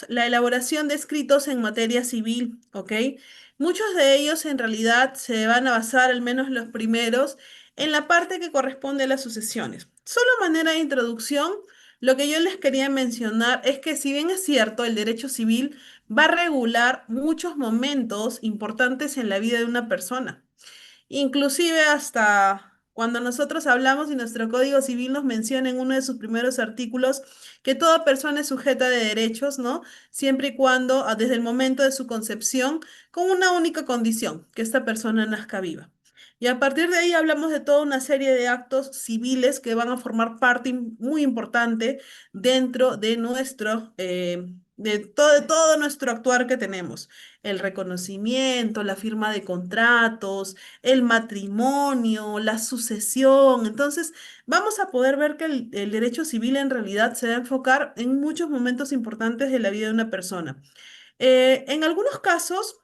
la elaboración de escritos en materia civil, ¿ok? Muchos de ellos en realidad se van a basar, al menos los primeros, en la parte que corresponde a las sucesiones. Solo a manera de introducción, lo que yo les quería mencionar es que si bien es cierto, el derecho civil va a regular muchos momentos importantes en la vida de una persona. Inclusive hasta cuando nosotros hablamos y nuestro Código Civil nos menciona en uno de sus primeros artículos que toda persona es sujeta de derechos, ¿no? Siempre y cuando, desde el momento de su concepción, con una única condición, que esta persona nazca viva. Y a partir de ahí hablamos de toda una serie de actos civiles que van a formar parte muy importante dentro de de todo nuestro actuar que tenemos. El reconocimiento, la firma de contratos, el matrimonio, la sucesión. Entonces, vamos a poder ver que el derecho civil en realidad se va a enfocar en muchos momentos importantes de la vida de una persona. En algunos casos,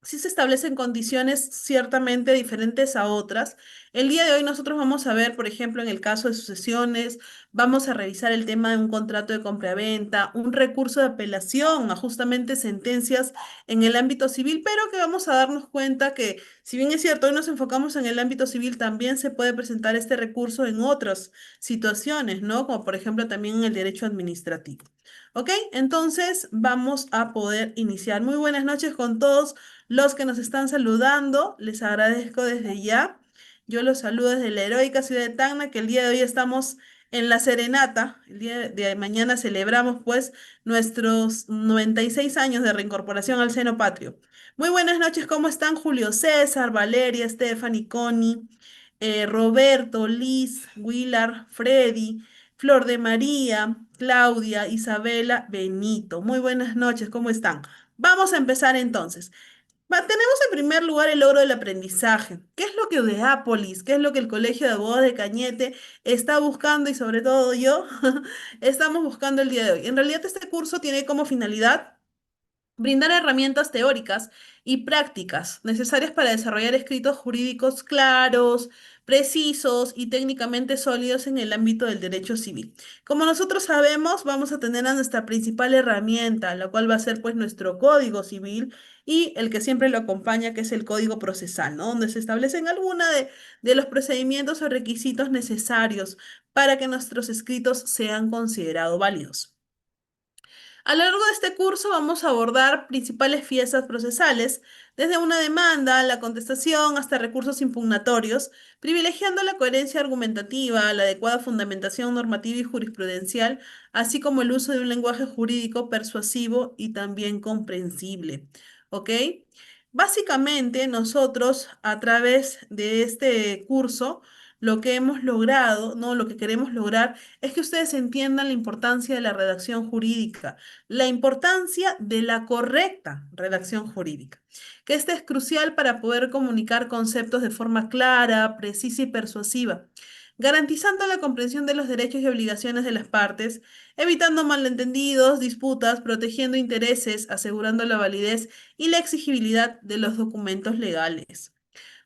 sí se establecen condiciones ciertamente diferentes a otras. El día de hoy nosotros vamos a ver, por ejemplo, en el caso de sucesiones, vamos a revisar el tema de un contrato de compraventa, un recurso de apelación a justamente sentencias en el ámbito civil, pero que vamos a darnos cuenta que, si bien es cierto, hoy nos enfocamos en el ámbito civil, también se puede presentar este recurso en otras situaciones, ¿no? Como por ejemplo también en el derecho administrativo. ¿Ok? Entonces vamos a poder iniciar. Muy buenas noches con todos los que nos están saludando. Les agradezco desde ya. Yo los saludo desde la heroica ciudad de Tacna, que el día de hoy estamos en la serenata. El día de mañana celebramos pues nuestros 96 años de reincorporación al seno patrio. Muy buenas noches, ¿cómo están Julio César, Valeria, Stephanie, Connie, Roberto, Liz, Willard, Freddy, Flor de María, Claudia, Isabela, Benito? Muy buenas noches, ¿cómo están? Vamos a empezar entonces. Tenemos en primer lugar el logro del aprendizaje. ¿Qué es lo que Udeápolis, qué es lo que el Colegio de Abogados de Cañete está buscando y sobre todo yo estamos buscando el día de hoy? En realidad este curso tiene como finalidad brindar herramientas teóricas y prácticas necesarias para desarrollar escritos jurídicos claros, precisos y técnicamente sólidos en el ámbito del derecho civil. Como nosotros sabemos, vamos a tener a nuestra principal herramienta, la cual va a ser pues nuestro Código Civil y el que siempre lo acompaña, que es el Código Procesal, ¿no? Donde se establecen algunos de los procedimientos o requisitos necesarios para que nuestros escritos sean considerados válidos. A lo largo de este curso vamos a abordar principales fiestas procesales, desde una demanda, la contestación, hasta recursos impugnatorios, privilegiando la coherencia argumentativa, la adecuada fundamentación normativa y jurisprudencial, así como el uso de un lenguaje jurídico persuasivo y también comprensible. ¿Ok? Básicamente, nosotros a través de este curso, lo que hemos logrado, ¿no? Lo que queremos lograr es que ustedes entiendan la importancia de la redacción jurídica, la importancia de la correcta redacción jurídica, que esta es crucial para poder comunicar conceptos de forma clara, precisa y persuasiva, garantizando la comprensión de los derechos y obligaciones de las partes, evitando malentendidos, disputas, protegiendo intereses, asegurando la validez y la exigibilidad de los documentos legales.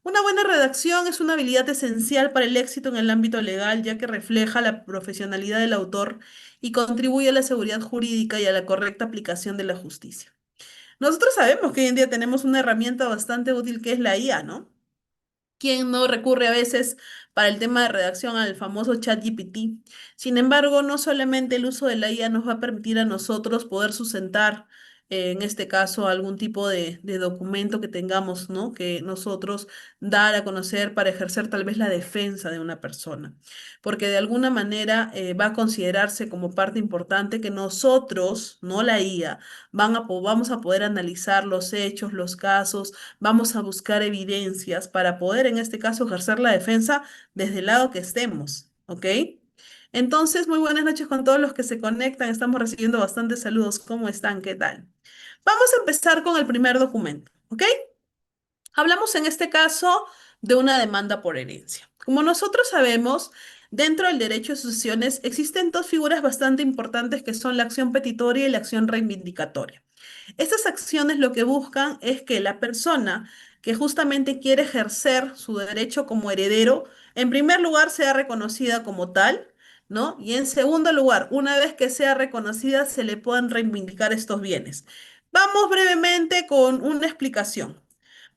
Una buena redacción es una habilidad esencial para el éxito en el ámbito legal, ya que refleja la profesionalidad del autor y contribuye a la seguridad jurídica y a la correcta aplicación de la justicia. Nosotros sabemos que hoy en día tenemos una herramienta bastante útil que es la IA, ¿no? ¿Quién no recurre a veces para el tema de redacción al famoso ChatGPT? Sin embargo, no solamente el uso de la IA nos va a permitir a nosotros poder sustentar, en este caso, algún tipo de documento que tengamos, ¿no? Que nosotros dar a conocer para ejercer tal vez la defensa de una persona. Porque de alguna manera va a considerarse como parte importante que nosotros, no la IA, vamos a poder analizar los hechos, los casos, vamos a buscar evidencias para poder, en este caso, ejercer la defensa desde el lado que estemos, ¿ok? Entonces, muy buenas noches con todos los que se conectan. Estamos recibiendo bastantes saludos. ¿Cómo están? ¿Qué tal? Vamos a empezar con el primer documento, ¿ok? Hablamos en este caso de una demanda por herencia. Como nosotros sabemos, dentro del derecho de sucesiones existen dos figuras bastante importantes que son la acción petitoria y la acción reivindicatoria. Estas acciones lo que buscan es que la persona que justamente quiere ejercer su derecho como heredero, en primer lugar, sea reconocida como tal. ¿no? Y en segundo lugar, una vez que sea reconocida, se le puedan reivindicar estos bienes. Vamos brevemente con una explicación.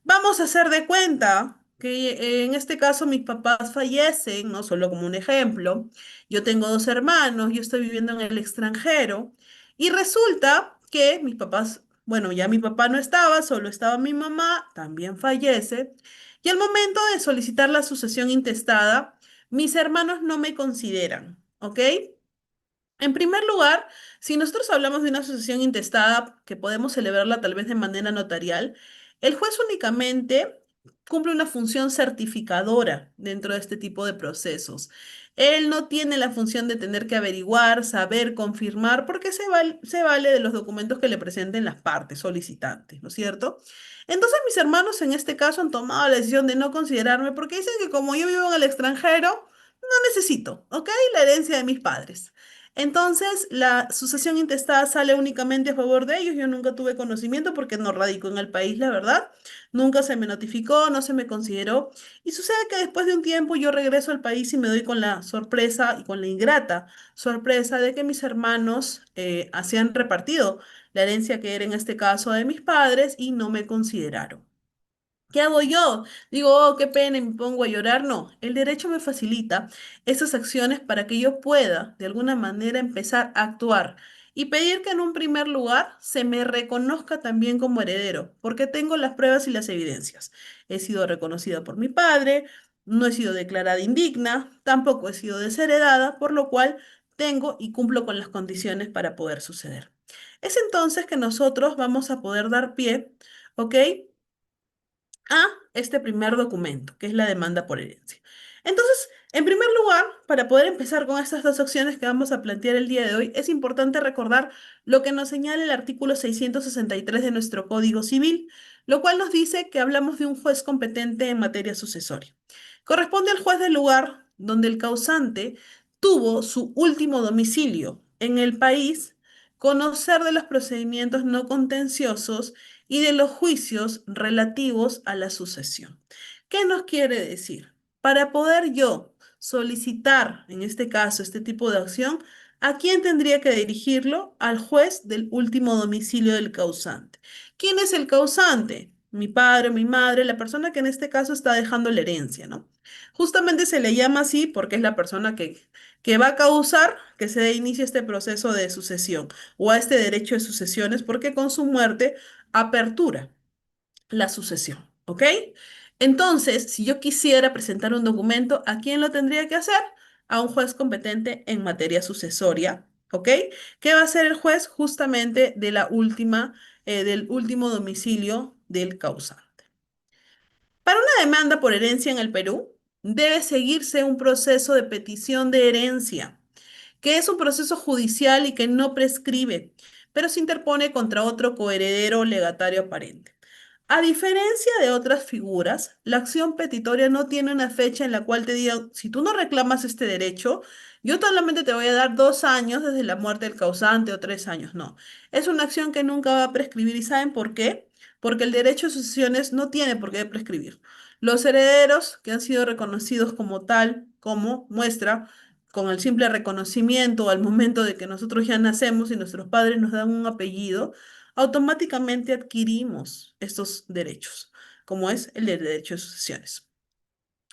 Vamos a hacer de cuenta que en este caso mis papás fallecen, no solo como un ejemplo. Yo tengo dos hermanos, yo estoy viviendo en el extranjero y resulta que mis papás, bueno, ya mi papá no estaba, solo estaba mi mamá, también fallece. Y al momento de solicitar la sucesión intestada, mis hermanos no me consideran, ¿ok? En primer lugar, si nosotros hablamos de una sucesión intestada que podemos celebrarla tal vez de manera notarial, el juez únicamente cumple una función certificadora dentro de este tipo de procesos. Él no tiene la función de tener que averiguar, saber, confirmar, porque se vale de los documentos que le presenten las partes solicitantes, ¿no es cierto? Entonces mis hermanos en este caso han tomado la decisión de no considerarme porque dicen que como yo vivo en el extranjero, no necesito, ¿ok? La herencia de mis padres. Entonces, la sucesión intestada sale únicamente a favor de ellos. Yo nunca tuve conocimiento porque no radico en el país, la verdad. Nunca se me notificó, no se me consideró. Y sucede que después de un tiempo yo regreso al país y me doy con la sorpresa y con la ingrata sorpresa de que mis hermanos hacían repartido la herencia que era en este caso de mis padres y no me consideraron. ¿Qué hago yo? Digo, oh, qué pena, y me pongo a llorar. No, el derecho me facilita esas acciones para que yo pueda, de alguna manera, empezar a actuar y pedir que en un primer lugar se me reconozca también como heredero, porque tengo las pruebas y las evidencias. He sido reconocida por mi padre, no he sido declarada indigna, tampoco he sido desheredada, por lo cual tengo y cumplo con las condiciones para poder suceder. Es entonces que nosotros vamos a poder dar pie, ¿ok? A este primer documento, que es la demanda por herencia. Entonces, en primer lugar, para poder empezar con estas dos opciones que vamos a plantear el día de hoy, es importante recordar lo que nos señala el artículo 663 de nuestro Código Civil, lo cual nos dice que hablamos de un juez competente en materia sucesoria. Corresponde al juez del lugar donde el causante tuvo su último domicilio en el país, conocer de los procedimientos no contenciosos y de los juicios relativos a la sucesión. ¿Qué nos quiere decir? Para poder yo solicitar, en este caso, este tipo de acción, ¿a quién tendría que dirigirlo? Al juez del último domicilio del causante. ¿Quién es el causante? Mi padre, mi madre, la persona que en este caso está dejando la herencia, ¿no? Justamente se le llama así porque es la persona que va a causar que se inicie este proceso de sucesión o a este derecho de sucesiones porque con su muerte apertura la sucesión, ¿ok? Entonces, si yo quisiera presentar un documento, ¿a quién lo tendría que hacer? A un juez competente en materia sucesoria, ¿ok? ¿Qué va a hacer el juez? Justamente de la última, del último domicilio del causante. Para una demanda por herencia en el Perú, debe seguirse un proceso de petición de herencia que es un proceso judicial y que no prescribe, pero se interpone contra otro coheredero o legatario aparente. A diferencia de otras figuras, la acción petitoria no tiene una fecha en la cual te digan, si tú no reclamas este derecho, yo solamente te voy a dar 2 años desde la muerte del causante o 3 años. No, es una acción que nunca va a prescribir. ¿Y saben por qué? Porque el derecho de sucesiones no tiene por qué prescribir. Los herederos que han sido reconocidos como tal, como muestra, con el simple reconocimiento al momento de que nosotros ya nacemos y nuestros padres nos dan un apellido, automáticamente adquirimos estos derechos, como es el de derecho de sucesiones.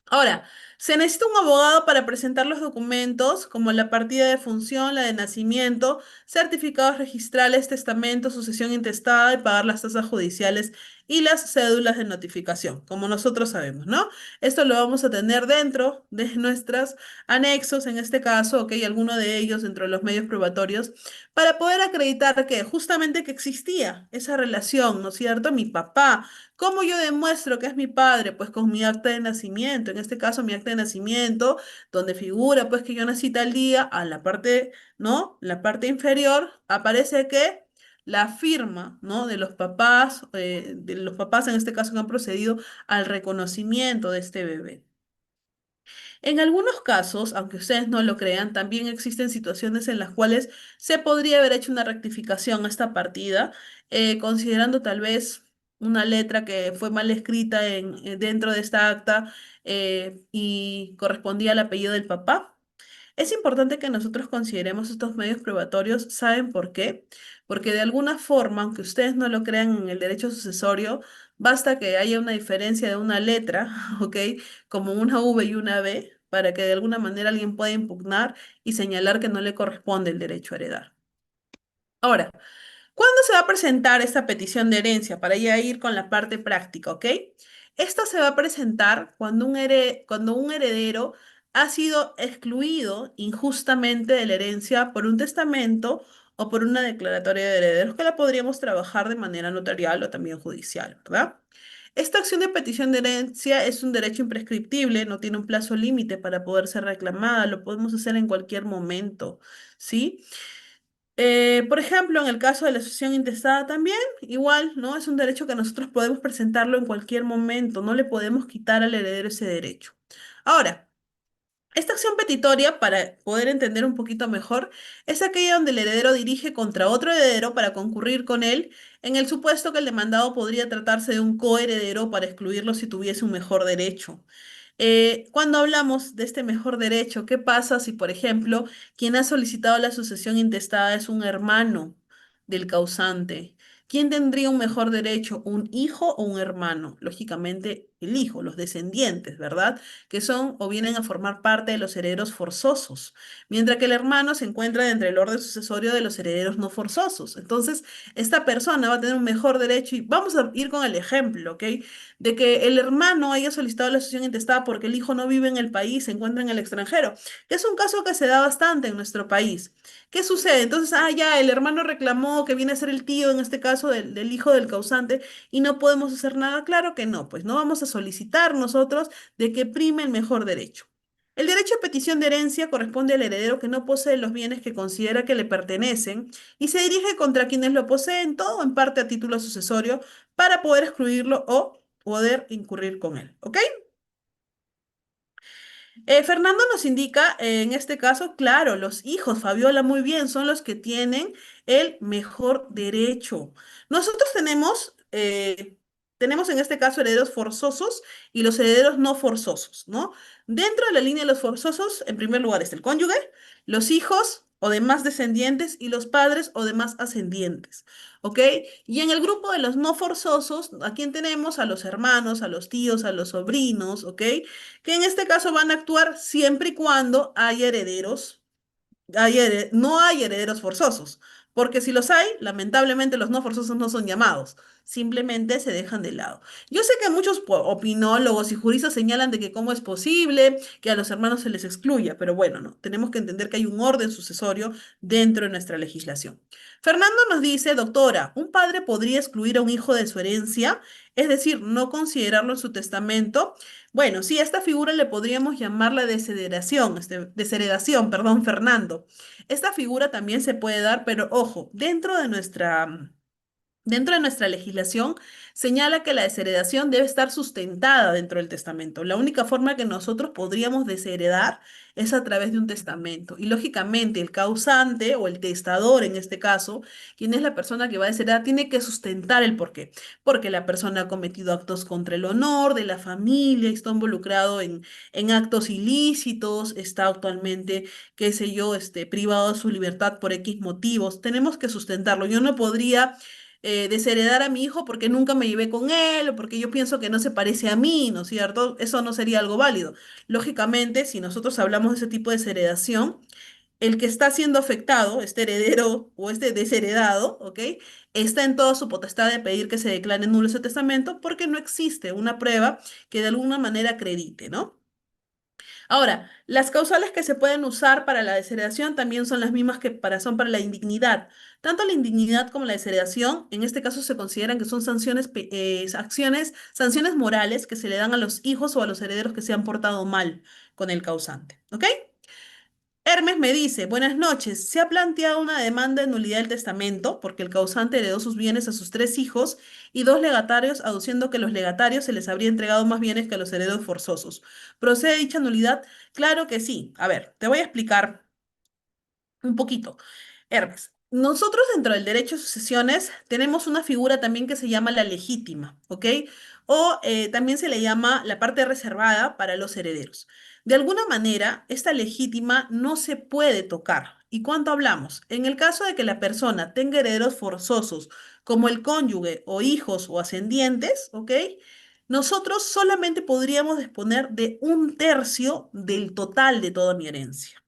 Ahora, se necesita un abogado para presentar los documentos como la partida de función, la de nacimiento, certificados registrales, testamento, sucesión intestada y pagar las tasas judiciales y las cédulas de notificación, como nosotros sabemos, ¿no? Esto lo vamos a tener dentro de nuestros anexos, en este caso, ok, alguno de ellos dentro de los medios probatorios, para poder acreditar que justamente que existía esa relación, ¿no es cierto? Mi papá. ¿Cómo yo demuestro que es mi padre? Pues con mi acta de nacimiento, en este caso mi acta de nacimiento, donde figura pues que yo nací tal día, a la parte, ¿no? La parte inferior aparece que la firma, ¿no? De los papás en este caso que han procedido al reconocimiento de este bebé. En algunos casos, aunque ustedes no lo crean, también existen situaciones en las cuales se podría haber hecho una rectificación a esta partida, considerando tal vez una letra que fue mal escrita dentro de esta acta y correspondía al apellido del papá. Es importante que nosotros consideremos estos medios probatorios. ¿Saben por qué? Porque de alguna forma, aunque ustedes no lo crean en el derecho sucesorio, basta que haya una diferencia de una letra, ¿ok? Como una V y una B, para que de alguna manera alguien pueda impugnar y señalar que no le corresponde el derecho a heredar. Ahora, ¿cuándo se va a presentar esta petición de herencia? Para ya ir con la parte práctica, ¿ok? Esta se va a presentar cuando un heredero ha sido excluido injustamente de la herencia por un testamento o por una declaratoria de herederos que la podríamos trabajar de manera notarial o también judicial, ¿verdad? Esta acción de petición de herencia es un derecho imprescriptible, no tiene un plazo límite para poder ser reclamada, lo podemos hacer en cualquier momento, ¿sí? Por ejemplo, en el caso de la sucesión intestada también, igual, ¿no? Es un derecho que nosotros podemos presentarlo en cualquier momento, no le podemos quitar al heredero ese derecho. Ahora, esta acción petitoria, para poder entender un poquito mejor, es aquella donde el heredero dirige contra otro heredero para concurrir con él, en el supuesto que el demandado podría tratarse de un coheredero para excluirlo si tuviese un mejor derecho. Cuando hablamos de este mejor derecho, ¿qué pasa si, por ejemplo, quien ha solicitado la sucesión intestada es un hermano del causante? ¿Quién tendría un mejor derecho, un hijo o un hermano? Lógicamente, el hijo, los descendientes, ¿verdad? Que son o vienen a formar parte de los herederos forzosos, mientras que el hermano se encuentra dentro del orden sucesorio de los herederos no forzosos. Entonces, esta persona va a tener un mejor derecho y vamos a ir con el ejemplo, ¿ok? De que el hermano haya solicitado la sucesión intestada porque el hijo no vive en el país, se encuentra en el extranjero, que es un caso que se da bastante en nuestro país. ¿Qué sucede? Entonces, ya, el hermano reclamó que viene a ser el tío, en este caso, del hijo del causante, y no podemos hacer nada. Claro que no, pues no vamos a solicitar nosotros de que prime el mejor derecho. El derecho a petición de herencia corresponde al heredero que no posee los bienes que considera que le pertenecen y se dirige contra quienes lo poseen, todo en parte a título sucesorio, para poder excluirlo o poder incurrir con él. ¿Ok? Fernando nos indica, en este caso, claro, los hijos, Fabiola, muy bien, son los que tienen el mejor derecho. Nosotros tenemos en este caso herederos forzosos y los herederos no forzosos, ¿no? Dentro de la línea de los forzosos, en primer lugar está el cónyuge, los hijos o demás descendientes y los padres o demás ascendientes, ¿ok? Y en el grupo de los no forzosos, ¿a quién tenemos? A los hermanos, a los tíos, a los sobrinos, ¿ok? Que en este caso van a actuar siempre y cuando haya herederos, no hay herederos forzosos, porque si los hay, lamentablemente los no forzosos no son llamados, simplemente se dejan de lado. Yo sé que muchos opinólogos y juristas señalan de que cómo es posible que a los hermanos se les excluya, pero bueno, no, tenemos que entender que hay un orden sucesorio dentro de nuestra legislación. Fernando nos dice, doctora, ¿un padre podría excluir a un hijo de su herencia? Es decir, no considerarlo en su testamento. Bueno, sí, a esta figura le podríamos llamar la desheredación, desheredación, perdón, Fernando. Esta figura también se puede dar, pero ojo, dentro de nuestra legislación señala que la desheredación debe estar sustentada dentro del testamento. La única forma que nosotros podríamos desheredar es a través de un testamento. Y lógicamente el causante o el testador en este caso, quien es la persona que va a desheredar, tiene que sustentar el porqué. Porque la persona ha cometido actos contra el honor de la familia, está involucrado en actos ilícitos, está actualmente, qué sé yo, privado de su libertad por X motivos. Tenemos que sustentarlo. Yo no podría desheredar a mi hijo porque nunca me llevé con él o porque yo pienso que no se parece a mí, ¿no es cierto? Eso no sería algo válido. Lógicamente, si nosotros hablamos de ese tipo de desheredación, el que está siendo afectado, este heredero o este desheredado, ¿ok? Está en toda su potestad de pedir que se declare nulo ese testamento porque no existe una prueba que de alguna manera acredite, ¿no? Ahora, las causales que se pueden usar para la desheredación también son las mismas que son para la indignidad. Tanto la indignidad como la desheredación, en este caso se consideran que son sanciones morales que se le dan a los hijos o a los herederos que se han portado mal con el causante. ¿Ok? Hermes me dice, buenas noches, se ha planteado una demanda de nulidad del testamento porque el causante heredó sus bienes a sus tres hijos y dos legatarios, aduciendo que los legatarios se les habría entregado más bienes que a los herederos forzosos. ¿Procede dicha nulidad? Claro que sí. A ver, te voy a explicar un poquito. Hermes, nosotros dentro del derecho de sucesiones tenemos una figura también que se llama la legítima, ¿ok? O también se le llama la parte reservada para los herederos. De alguna manera, esta legítima no se puede tocar. ¿Y cuánto hablamos? En el caso de que la persona tenga herederos forzosos, como el cónyuge o hijos o ascendientes, ¿ok? Nosotros solamente podríamos disponer de un tercio del total de toda mi herencia.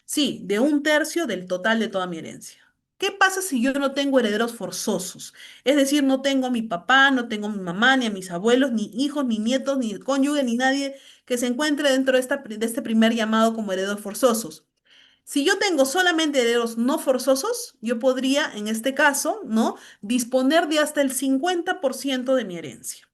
Sí, de un tercio del total de toda mi herencia. ¿Qué pasa si yo no tengo herederos forzosos? Es decir, no tengo a mi papá, no tengo a mi mamá, ni a mis abuelos, ni hijos, ni nietos, ni cónyuge, ni nadie que se encuentre dentro de este primer llamado como herederos forzosos. Si yo tengo solamente herederos no forzosos, yo podría, en este caso, ¿no? Disponer de hasta el 50% de mi herencia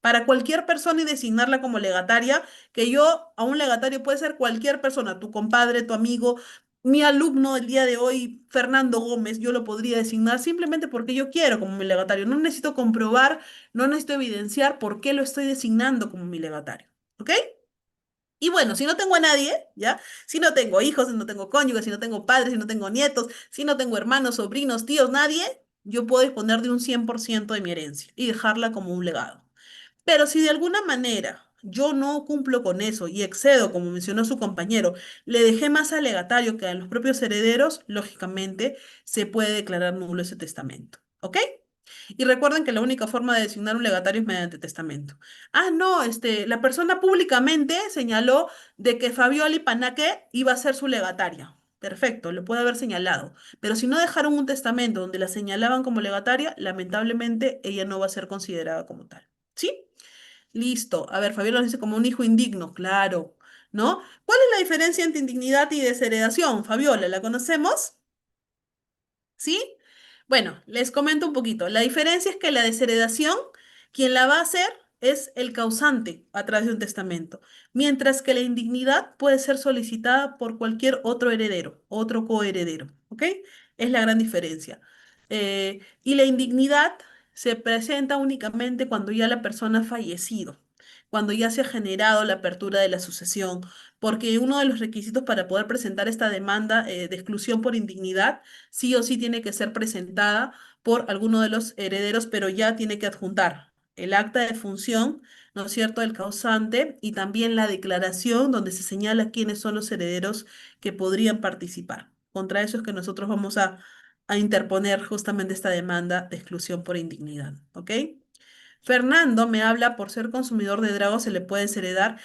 para cualquier persona y designarla como legataria, que yo a un legatario puede ser cualquier persona, tu compadre, tu amigo, mi alumno el día de hoy, Fernando Gómez, yo lo podría designar simplemente porque yo quiero como mi legatario. No necesito comprobar, no necesito evidenciar por qué lo estoy designando como mi legatario. ¿Ok? Y bueno, si no tengo a nadie, ¿ya? Si no tengo hijos, si no tengo cónyuges, si no tengo padres, si no tengo nietos, si no tengo hermanos, sobrinos, tíos, nadie, yo puedo disponer de un 100% de mi herencia y dejarla como un legado. Pero si de alguna manera yo no cumplo con eso y excedo, como mencionó su compañero, le dejé más al legatario que a los propios herederos, lógicamente se puede declarar nulo ese testamento. ¿Ok? Y recuerden que la única forma de designar un legatario es mediante testamento. Ah, no, la persona públicamente señaló de que Fabiola Panaque iba a ser su legataria. Perfecto, lo puede haber señalado. Pero si no dejaron un testamento donde la señalaban como legataria, lamentablemente ella no va a ser considerada como tal. ¿Sí? Listo. A ver, Fabiola nos dice como un hijo indigno, claro. ¿No? ¿Cuál es la diferencia entre indignidad y desheredación, Fabiola? ¿La conocemos? ¿Sí? Bueno, les comento un poquito. La diferencia es que la desheredación, quien la va a hacer es el causante a través de un testamento, mientras que la indignidad puede ser solicitada por cualquier otro heredero, otro coheredero, ¿ok? Es la gran diferencia. Y la indignidad se presenta únicamente cuando ya la persona ha fallecido, cuando ya se ha generado la apertura de la sucesión, porque uno de los requisitos para poder presentar esta demanda de exclusión por indignidad sí o sí tiene que ser presentada por alguno de los herederos, pero ya tiene que adjuntar el acta de función, ¿no es cierto?, del causante y también la declaración donde se señala quiénes son los herederos que podrían participar. Contra eso es que nosotros vamos a interponer justamente esta demanda de exclusión por indignidad, ¿ok? Fernando me habla por ser consumidor de dragos, se le puede heredar.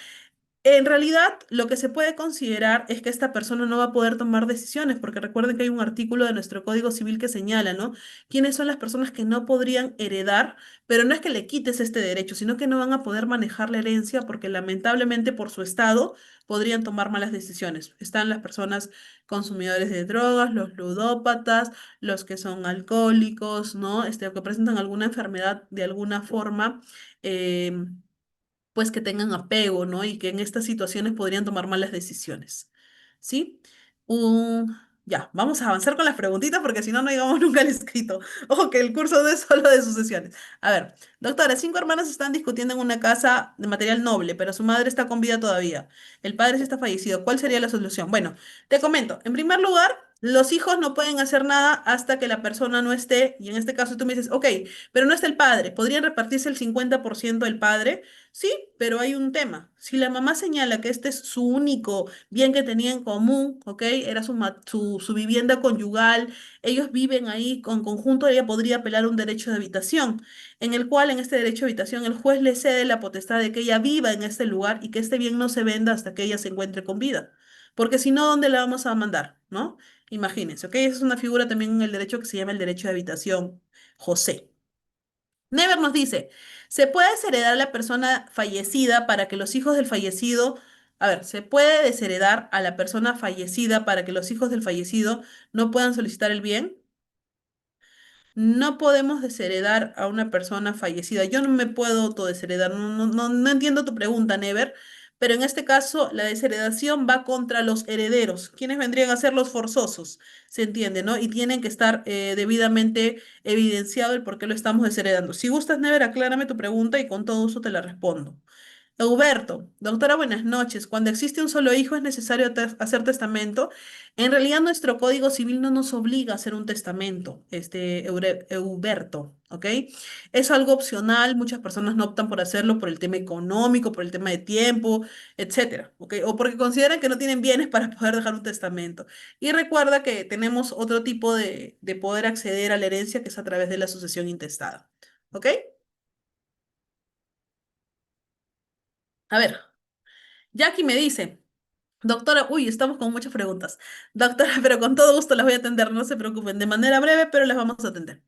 En realidad, lo que se puede considerar es que esta persona no va a poder tomar decisiones, porque recuerden que hay un artículo de nuestro Código Civil que señala, ¿no? ¿Quiénes son las personas que no podrían heredar? Pero no es que le quites este derecho, sino que no van a poder manejar la herencia porque lamentablemente por su estado podrían tomar malas decisiones. Están las personas consumidores de drogas, los ludópatas, los que son alcohólicos, ¿no? O que presentan alguna enfermedad de alguna forma. Pues que tengan apego, ¿no? Y que en estas situaciones podrían tomar malas decisiones, ¿sí? Ya, vamos a avanzar con las preguntitas porque si no, no llegamos nunca al escrito. Ojo que el curso no es solo de sucesiones. A ver, doctora, 5 hermanas están discutiendo en una casa de material noble, pero su madre está con vida todavía. El padre sí está fallecido. ¿Cuál sería la solución? Bueno, te comento. En primer lugar, los hijos no pueden hacer nada hasta que la persona no esté, y en este caso tú me dices, ok, pero no está el padre. ¿Podrían repartirse el 50% del padre? Sí, pero hay un tema. Si la mamá señala que este es su único bien que tenía en común, ¿ok? Era su vivienda conyugal, ellos viven ahí con conjunto, ella podría apelar un derecho de habitación, en el cual en este derecho de habitación el juez le cede la potestad de que ella viva en este lugar y que este bien no se venda hasta que ella se encuentre con vida. Porque si no, ¿dónde la vamos a mandar? ¿No? Imagínense, ¿ok? Esa es una figura también en el derecho que se llama el derecho de habitación, José. Never nos dice, ¿se puede desheredar a la persona fallecida para que los hijos del fallecido, a ver, ¿se puede desheredar a la persona fallecida para que los hijos del fallecido no puedan solicitar el bien? No podemos desheredar a una persona fallecida. Yo no me puedo autodesheredar. No entiendo tu pregunta, Never. Pero en este caso, la desheredación va contra los herederos, quienes vendrían a ser los forzosos, se entiende, ¿no? Y tienen que estar debidamente evidenciado el por qué lo estamos desheredando. Si gustas, Never, aclárame tu pregunta y con todo gusto te la respondo. Euberto, doctora, buenas noches. Cuando existe un solo hijo es necesario hacer testamento. En realidad nuestro Código Civil no nos obliga a hacer un testamento, Euberto, ¿ok? Es algo opcional, muchas personas no optan por hacerlo por el tema económico, por el tema de tiempo, etcétera, ¿ok? O porque consideran que no tienen bienes para poder dejar un testamento. Y recuerda que tenemos otro tipo de poder acceder a la herencia que es a través de la sucesión intestada, ¿ok? A ver, Jackie me dice. Doctora, uy, estamos con muchas preguntas. Doctora, pero con todo gusto las voy a atender, no se preocupen, de manera breve, pero las vamos a atender.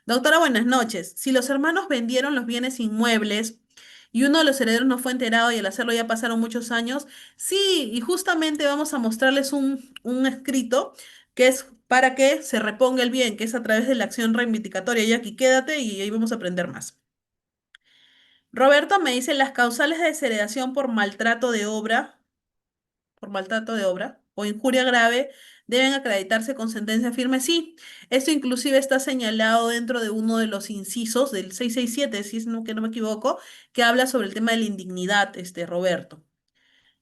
Doctora, buenas noches. Si los hermanos vendieron los bienes inmuebles y uno de los herederos no fue enterado y al hacerlo ya pasaron muchos años, sí, y justamente vamos a mostrarles un escrito que es para que se reponga el bien, que es a través de la acción reivindicatoria. Jackie, quédate y ahí vamos a aprender más. Roberto me dice las causales de desheredación por maltrato de obra o injuria grave deben acreditarse con sentencia firme. Sí, esto inclusive está señalado dentro de uno de los incisos del 667, si es que no me equivoco, que habla sobre el tema de la indignidad, Roberto.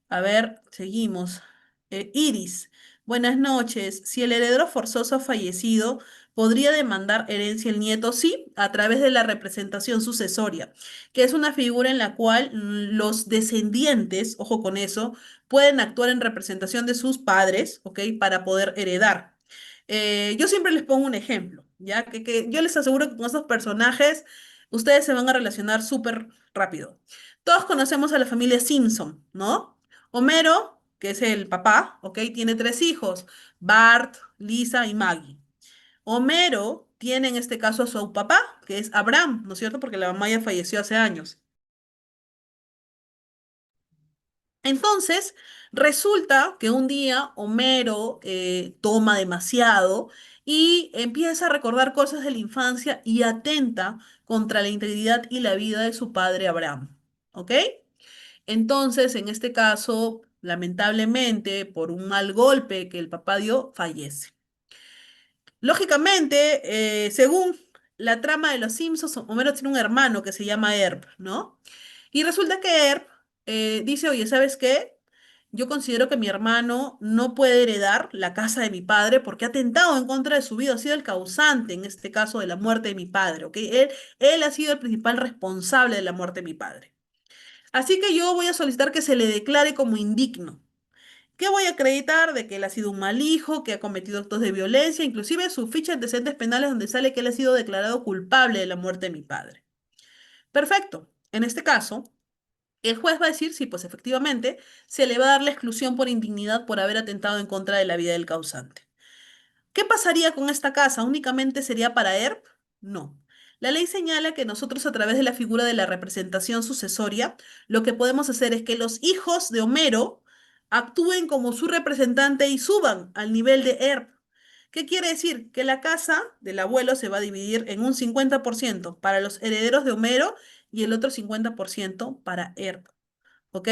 A ver, seguimos. Iris, buenas noches. Si el heredero forzoso ha fallecido, ¿podría demandar herencia el nieto? Sí, a través de la representación sucesoria, que es una figura en la cual los descendientes, ojo con eso, pueden actuar en representación de sus padres, ¿ok? Para poder heredar. Yo siempre les pongo un ejemplo, ¿ya? Que yo les aseguro que con estos personajes ustedes se van a relacionar súper rápido. Todos conocemos a la familia Simpson, ¿no? Homero, que es el papá, ¿ok? Tiene tres hijos, Bart, Lisa y Maggie. Homero tiene en este caso a su papá, que es Abraham, ¿no es cierto? Porque la mamá ya falleció hace años. Entonces, resulta que un día Homero toma demasiado y empieza a recordar cosas de la infancia y atenta contra la integridad y la vida de su padre Abraham, ¿ok? Entonces, en este caso, lamentablemente, por un mal golpe que el papá dio, fallece. Lógicamente, según la trama de Los Simpsons, Homero tiene un hermano que se llama Herb, ¿no? Y resulta que Herb dice, oye, ¿sabes qué? Yo considero que mi hermano no puede heredar la casa de mi padre porque ha atentado en contra de su vida, ha sido el causante, en este caso, de la muerte de mi padre, ¿ok? Él ha sido el principal responsable de la muerte de mi padre. Así que yo voy a solicitar que se le declare como indigno. ¿Qué voy a acreditar? De que él ha sido un mal hijo, que ha cometido actos de violencia, inclusive su ficha de antecedentes penales donde sale que él ha sido declarado culpable de la muerte de mi padre. Perfecto. En este caso, el juez va a decir si, pues efectivamente, se le va a dar la exclusión por indignidad por haber atentado en contra de la vida del causante. ¿Qué pasaría con esta casa? ¿Únicamente sería para ERP? No. La ley señala que nosotros a través de la figura de la representación sucesoria, lo que podemos hacer es que los hijos de Homero actúen como su representante y suban al nivel de ERP. ¿Qué quiere decir? Que la casa del abuelo se va a dividir en un 50% para los herederos de Homero y el otro 50% para ERP. ¿Ok?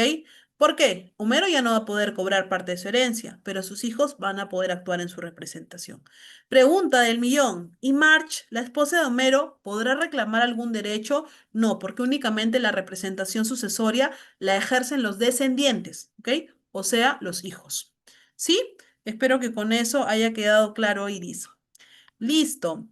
¿Por qué? Homero ya no va a poder cobrar parte de su herencia, pero sus hijos van a poder actuar en su representación. Pregunta del millón. ¿Y Marge, la esposa de Homero, podrá reclamar algún derecho? No, porque únicamente la representación sucesoria la ejercen los descendientes, ¿ok? O sea, los hijos. ¿Sí? Espero que con eso haya quedado claro, Iris. Listo.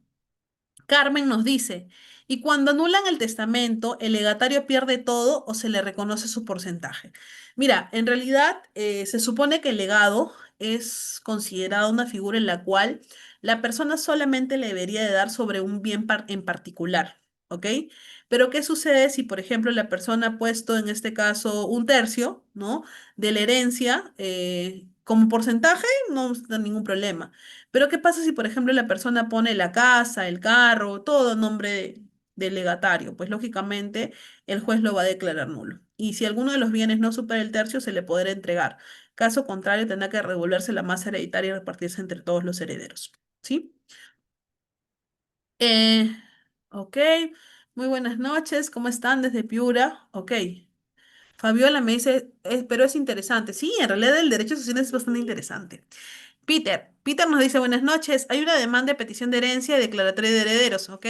Carmen nos dice, ¿y cuando anulan el testamento, el legatario pierde todo o se le reconoce su porcentaje? Mira, en realidad se supone que el legado es considerado una figura en la cual la persona solamente le debería de dar sobre un bien en particular, ¿ok? Pero ¿qué sucede si, por ejemplo, la persona ha puesto en este caso un tercio, ¿no? De la herencia como porcentaje? No da ningún problema. Pero ¿qué pasa si, por ejemplo, la persona pone la casa, el carro, todo a nombre del legatario? Pues lógicamente el juez lo va a declarar nulo. Y si alguno de los bienes no supera el tercio, se le podrá entregar. Caso contrario, tendrá que revolverse la masa hereditaria y repartirse entre todos los herederos. ¿Sí? Eh, ok. Muy buenas noches. ¿Cómo están desde Piura? Ok. Fabiola me dice, pero es interesante. Sí, en realidad el derecho social es bastante interesante. Peter nos dice buenas noches. Hay una demanda de petición de herencia y declaratoria de herederos, ¿ok?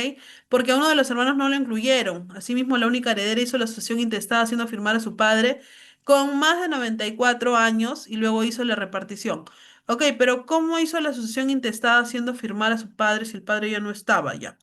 Porque a uno de los hermanos no lo incluyeron. Asimismo, la única heredera hizo la sucesión intestada haciendo firmar a su padre con más de 94 años y luego hizo la repartición. Ok, pero ¿cómo hizo la sucesión intestada haciendo firmar a su padre si el padre ya no estaba ya?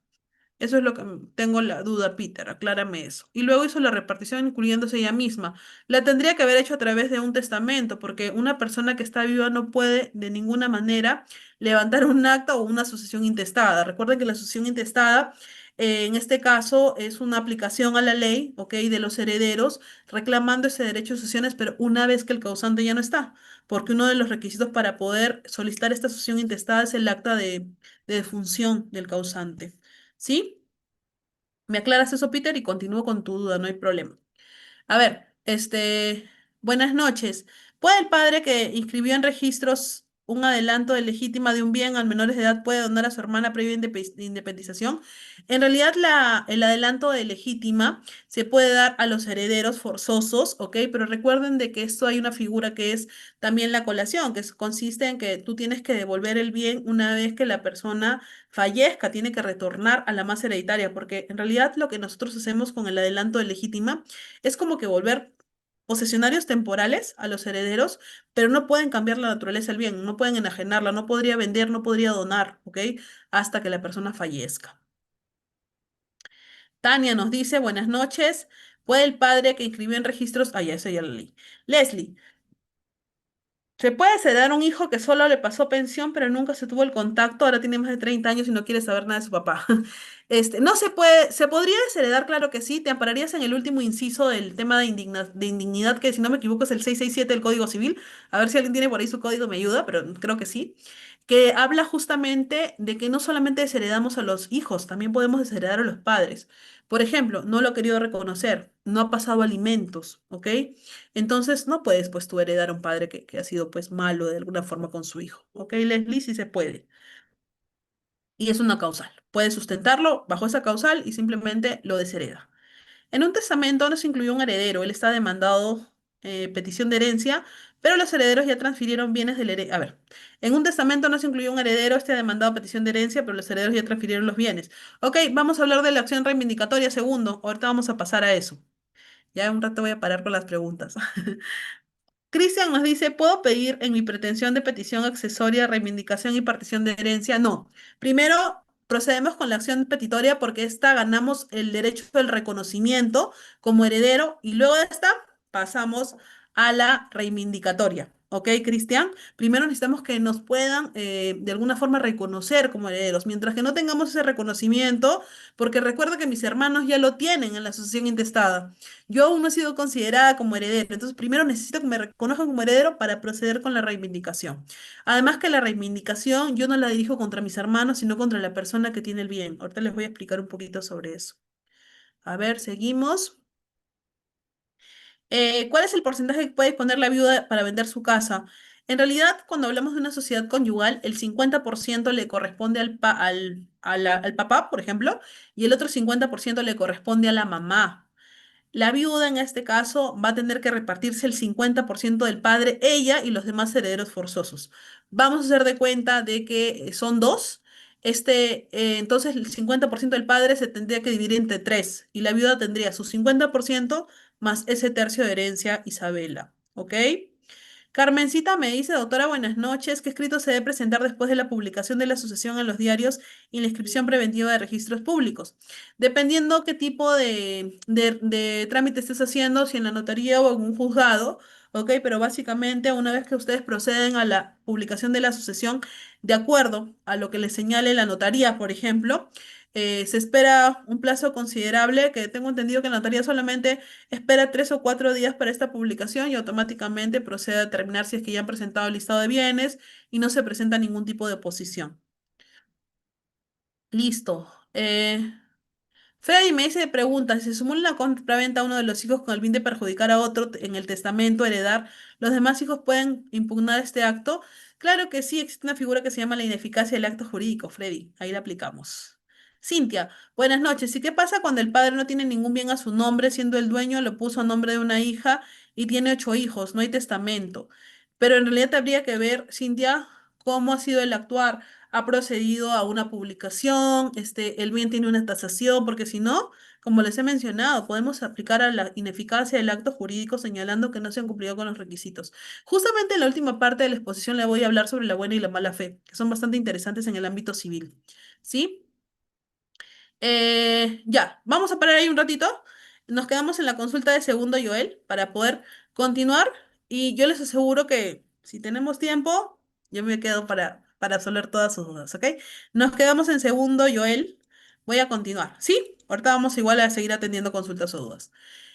Eso es lo que tengo la duda, Peter, aclárame eso. Y luego hizo la repartición incluyéndose ella misma. La tendría que haber hecho a través de un testamento, porque una persona que está viva no puede de ninguna manera levantar un acta o una sucesión intestada. Recuerden que la sucesión intestada, en este caso, es una aplicación a la ley, ¿ok? De los herederos, reclamando ese derecho de sucesiones, pero una vez que el causante ya no está, porque uno de los requisitos para poder solicitar esta sucesión intestada es el acta de defunción del causante. ¿Sí? Me aclaras eso, Peter, y continúo con tu duda, no hay problema. A ver, buenas noches. ¿Puede el padre que inscribió en registros un adelanto de legítima de un bien al menores de edad puede donar a su hermana previa independización? En realidad, el adelanto de legítima se puede dar a los herederos forzosos, ¿ok? Pero recuerden de que esto hay una figura que es también la colación, consiste en que tú tienes que devolver el bien una vez que la persona fallezca, tiene que retornar a la masa hereditaria, porque en realidad lo que nosotros hacemos con el adelanto de legítima es como que volver posesionarios temporales a los herederos, pero no pueden cambiar la naturaleza del bien, no pueden enajenarla, no podría vender, no podría donar, ¿ok? Hasta que la persona fallezca. Tania nos dice, buenas noches. ¿Puede el padre que inscribió en registros? Ah, ya, eso ya lo leí. Leslie, ¿se puede heredar un hijo que solo le pasó pensión, pero nunca se tuvo el contacto? Ahora tiene más de 30 años y no quiere saber nada de su papá. No se puede, se podría desheredar, claro que sí. Te ampararías en el último inciso del tema de indignidad, que si no me equivoco es el 667 del Código Civil. A ver si alguien tiene por ahí su código, me ayuda, pero creo que sí. Que habla justamente de que no solamente desheredamos a los hijos, también podemos desheredar a los padres. Por ejemplo, no lo ha querido reconocer, no ha pasado alimentos, ¿ok? Entonces no puedes pues tú heredar a un padre que ha sido pues malo de alguna forma con su hijo. ¿Ok, Leslie? Sí se puede. Y es una causal. Puedes sustentarlo bajo esa causal y simplemente lo deshereda. En un testamento no se incluyó un heredero, él está demandado petición de herencia, pero los herederos ya transfirieron bienes del heredero. A ver, en un testamento no se incluyó un heredero, este ha demandado petición de herencia, pero los herederos ya transfirieron los bienes. Ok, vamos a hablar de la acción reivindicatoria segundo. Ahorita vamos a pasar a eso. Ya un rato voy a parar con las preguntas. Cristian nos dice, ¿puedo pedir en mi pretensión de petición accesoria, reivindicación y partición de herencia? No. Primero procedemos con la acción petitoria porque esta ganamos el derecho del reconocimiento como heredero y luego de esta pasamos a la reivindicatoria. ¿Ok, Cristian? Primero necesitamos que nos puedan de alguna forma reconocer como herederos. Mientras que no tengamos ese reconocimiento, porque recuerda que mis hermanos ya lo tienen en la sucesión intestada. Yo aún no he sido considerada como heredero, entonces primero necesito que me reconozcan como heredero para proceder con la reivindicación. Además que la reivindicación yo no la dirijo contra mis hermanos, sino contra la persona que tiene el bien. Ahorita les voy a explicar un poquito sobre eso. A ver, seguimos. ¿Cuál es el porcentaje que puede poner la viuda para vender su casa? En realidad, cuando hablamos de una sociedad conyugal, el 50% le corresponde al papá, por ejemplo, y el otro 50% le corresponde a la mamá. La viuda en este caso va a tener que repartirse el 50% del padre, ella y los demás herederos forzosos. Vamos a hacer de cuenta de que son dos. Entonces el 50% del padre se tendría que dividir entre tres y la viuda tendría su 50% más ese tercio de herencia Isabela. ¿Ok? Carmencita me dice, doctora, buenas noches. ¿Qué escrito se debe presentar después de la publicación de la sucesión en los diarios y la inscripción preventiva de registros públicos? Dependiendo qué tipo de trámite estés haciendo, si en la notaría o en un juzgado, ¿ok? Pero básicamente, una vez que ustedes proceden a la publicación de la sucesión, de acuerdo a lo que les señale la notaría, por ejemplo, se espera un plazo considerable, que tengo entendido que la notaría solamente espera 3 o 4 días para esta publicación y automáticamente procede a determinar si es que ya han presentado el listado de bienes y no se presenta ningún tipo de oposición. Listo. Freddy me dice, pregunta, si se sumó la compraventa a uno de los hijos con el fin de perjudicar a otro en el testamento, heredar, ¿los demás hijos pueden impugnar este acto? Claro que sí, existe una figura que se llama la ineficacia del acto jurídico, Freddy. Ahí la aplicamos. Cintia, buenas noches. ¿Y qué pasa cuando el padre no tiene ningún bien a su nombre, siendo el dueño, lo puso a nombre de una hija y tiene 8 hijos? No hay testamento. Pero en realidad habría que ver, Cintia, cómo ha sido el actuar, ha procedido a una publicación, el bien tiene una tasación, porque si no, como les he mencionado, podemos aplicar a la ineficacia del acto jurídico señalando que no se han cumplido con los requisitos. Justamente en la última parte de la exposición le voy a hablar sobre la buena y la mala fe, que son bastante interesantes en el ámbito civil. ¿Sí? Ya, vamos a parar ahí un ratito. Nos quedamos en la consulta de segundo Joel para poder continuar. Y yo les aseguro que si tenemos tiempo, yo me quedo para resolver todas sus dudas, ¿ok? Nos quedamos en segundo Joel. Voy a continuar, ¿sí? Ahorita vamos igual a seguir atendiendo consultas o dudas.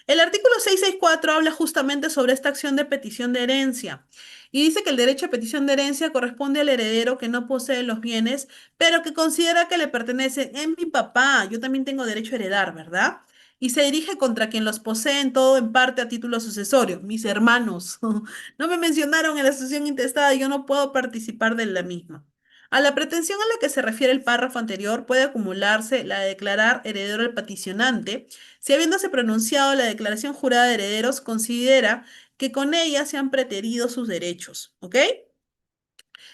El artículo 664 habla justamente sobre esta acción de petición de herencia. Y dice que el derecho a petición de herencia corresponde al heredero que no posee los bienes pero que considera que le pertenece. Es mi papá, yo también tengo derecho a heredar, ¿verdad? Y se dirige contra quien los posee en todo en parte a título sucesorio, mis hermanos. No me mencionaron en la sucesión intestada y yo no puedo participar de la misma. A la pretensión a la que se refiere el párrafo anterior puede acumularse la de declarar heredero al peticionante, si habiéndose pronunciado la declaración jurada de herederos, considera que con ella se han preterido sus derechos, ¿ok?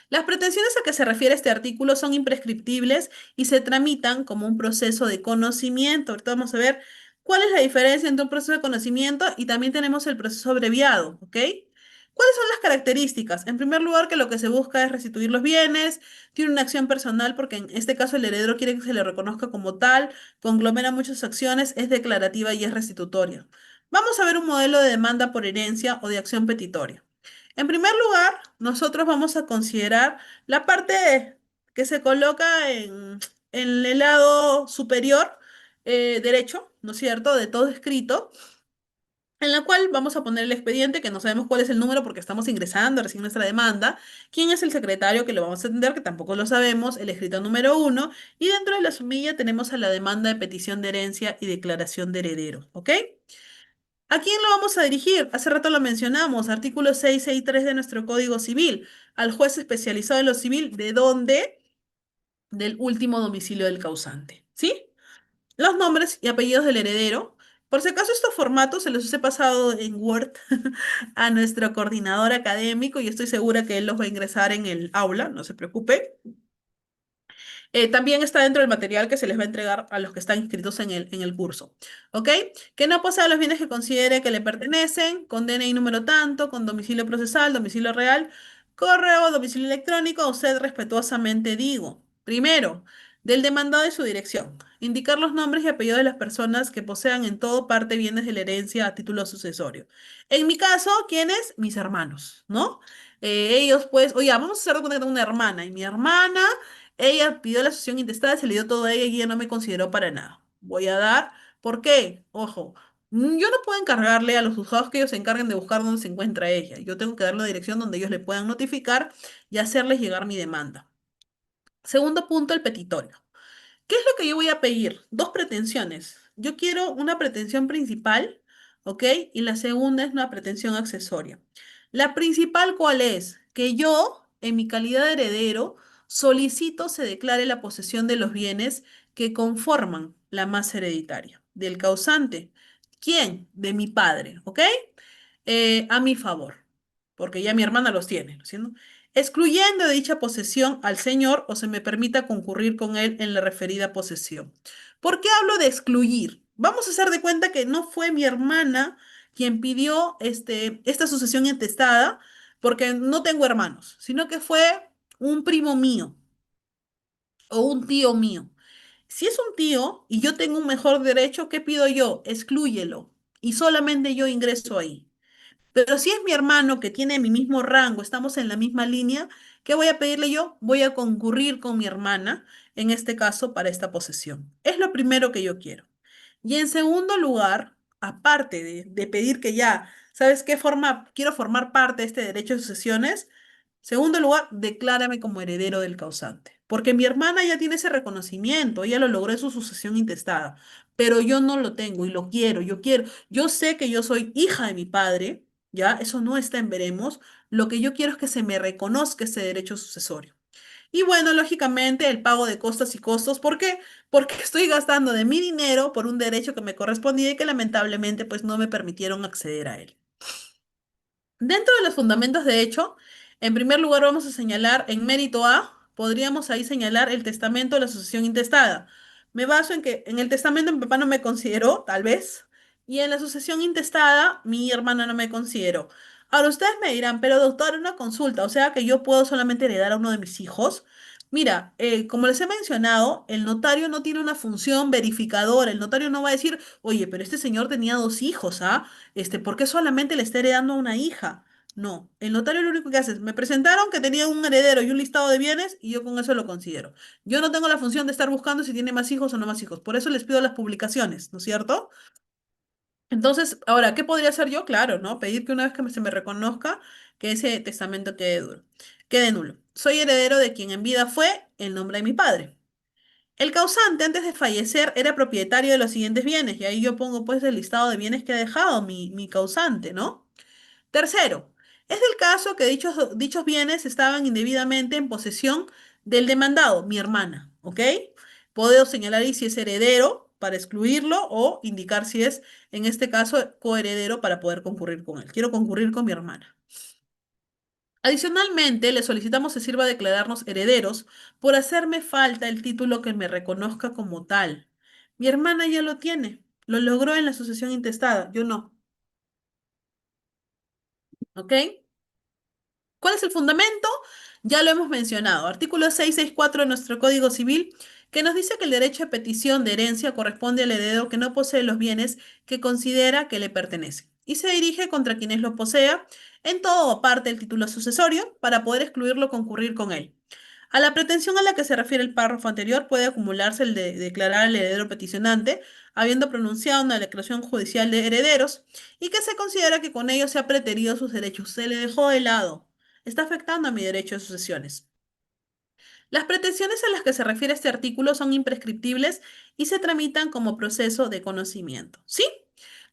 Las pretensiones a que se refiere este artículo son imprescriptibles y se tramitan como un proceso de conocimiento. Ahorita vamos a ver cuál es la diferencia entre un proceso de conocimiento y también tenemos el proceso abreviado, ¿ok? ¿Cuáles son las características? En primer lugar, que lo que se busca es restituir los bienes, tiene una acción personal porque en este caso el heredero quiere que se le reconozca como tal, conglomera muchas acciones, es declarativa y es restitutoria. Vamos a ver un modelo de demanda por herencia o de acción petitoria. En primer lugar, nosotros vamos a considerar la parte que se coloca en el lado superior derecho, ¿no es cierto?, de todo escrito, en la cual vamos a poner el expediente, que no sabemos cuál es el número porque estamos ingresando recién nuestra demanda, quién es el secretario, que lo vamos a atender, que tampoco lo sabemos, el escrito número uno, y dentro de la sumilla tenemos a la demanda de petición de herencia y declaración de heredero, ¿ok? ¿A quién lo vamos a dirigir? Hace rato lo mencionamos, artículo 663 de nuestro Código Civil, al juez especializado en lo civil, ¿de dónde? Del último domicilio del causante, ¿sí? Los nombres y apellidos del heredero. Por si acaso estos formatos se los he pasado en Word a nuestro coordinador académico y estoy segura que él los va a ingresar en el aula, no se preocupe. También está dentro del material que se les va a entregar a los que están inscritos en el curso. ¿Ok? Que no posea los bienes que considere que le pertenecen, con DNI número tanto, con domicilio procesal, domicilio real, correo, domicilio electrónico, usted respetuosamente digo. Primero, del demandado y su dirección. Indicar los nombres y apellidos de las personas que posean en todo parte bienes de la herencia a título sucesorio. En mi caso, ¿quiénes? Mis hermanos, ¿no? Ellos, pues, oye, vamos a hacer de cuenta que tengo una hermana y mi hermana ella pidió la sucesión intestada, se le dio todo a ella y ella no me consideró para nada. Voy a dar, ¿por qué? Ojo, yo no puedo encargarle a los juzgados que ellos se encarguen de buscar dónde se encuentra ella. Yo tengo que dar la dirección donde ellos le puedan notificar y hacerles llegar mi demanda. Segundo punto, el petitorio. ¿Qué es lo que yo voy a pedir? Dos pretensiones. Yo quiero una pretensión principal, ¿ok? Y la segunda es una pretensión accesoria. La principal, ¿cuál es? Que yo, en mi calidad de heredero, solicito se declare la posesión de los bienes que conforman la masa hereditaria del causante. ¿Quién? De mi padre, ¿ok? A mi favor, porque ya mi hermana los tiene, ¿no es cierto? Excluyendo de dicha posesión al señor o se me permita concurrir con él en la referida posesión. ¿Por qué hablo de excluir? Vamos a hacer de cuenta que no fue mi hermana quien pidió esta sucesión intestada, porque no tengo hermanos, sino que fue un primo mío o un tío mío. Si es un tío y yo tengo un mejor derecho, ¿qué pido yo? Exclúyelo y solamente yo ingreso ahí. Pero si es mi hermano que tiene mi mismo rango, estamos en la misma línea, ¿qué voy a pedirle yo? Voy a concurrir con mi hermana, en este caso, para esta posesión. Es lo primero que yo quiero. Y en segundo lugar, aparte de pedir que ya, ¿sabes qué forma? Quiero formar parte de este derecho de sucesiones. Segundo lugar, declárame como heredero del causante. Porque mi hermana ya tiene ese reconocimiento, ella lo logró en su sucesión intestada, pero yo no lo tengo y lo quiero, yo quiero, yo sé que yo soy hija de mi padre, ya, eso no está en veremos, lo que yo quiero es que se me reconozca ese derecho sucesorio. Y bueno, lógicamente el pago de costas y costos, ¿por qué? Porque estoy gastando de mi dinero por un derecho que me correspondía y que lamentablemente pues no me permitieron acceder a él. Dentro de los fundamentos de hecho, En primer lugar, vamos a señalar en mérito A, podríamos ahí señalar el testamento de la sucesión intestada. Me baso en que en el testamento mi papá no me consideró, tal vez, y en la sucesión intestada mi hermana no me consideró. Ahora ustedes me dirán, pero doctor, una consulta, o sea que yo puedo solamente heredar a uno de mis hijos. Mira, como les he mencionado, el notario no tiene una función verificadora. El notario no va a decir, oye, pero este señor tenía dos hijos, ¿ah? ¿Por qué solamente le está heredando a una hija? No, el notario lo único que hace es, me presentaron que tenía un heredero y un listado de bienes y yo con eso lo considero. Yo no tengo la función de estar buscando si tiene más hijos o no más hijos. Por eso les pido las publicaciones, ¿no es cierto? Entonces, ahora, ¿qué podría hacer yo? Claro, ¿no? Pedir que una vez que se me reconozca que ese testamento quede nulo. Soy heredero de quien en vida fue el nombre de mi padre. El causante antes de fallecer era propietario de los siguientes bienes y ahí yo pongo pues el listado de bienes que ha dejado mi causante, ¿no? Tercero, es del caso que dichos bienes estaban indebidamente en posesión del demandado, mi hermana, ¿ok? Puedo señalar ahí si es heredero para excluirlo o indicar si es, en este caso, coheredero para poder concurrir con él. Quiero concurrir con mi hermana. Adicionalmente, le solicitamos se sirva a declararnos herederos por hacerme falta el título que me reconozca como tal. Mi hermana ya lo tiene, lo logró en la sucesión intestada, yo no, ¿ok? ¿Cuál es el fundamento? Ya lo hemos mencionado. Artículo 664 de nuestro Código Civil, que nos dice que el derecho de petición de herencia corresponde al heredero que no posee los bienes que considera que le pertenecen y se dirige contra quienes los posea en todo o parte del título sucesorio para poder excluirlo o concurrir con él. A la pretensión a la que se refiere el párrafo anterior puede acumularse el de declarar al heredero peticionante, habiendo pronunciado una declaración judicial de herederos, y que se considera que con ello se ha preterido sus derechos. Se le dejó de lado. Está afectando a mi derecho de sucesiones. Las pretensiones a las que se refiere este artículo son imprescriptibles y se tramitan como proceso de conocimiento. ¿Sí?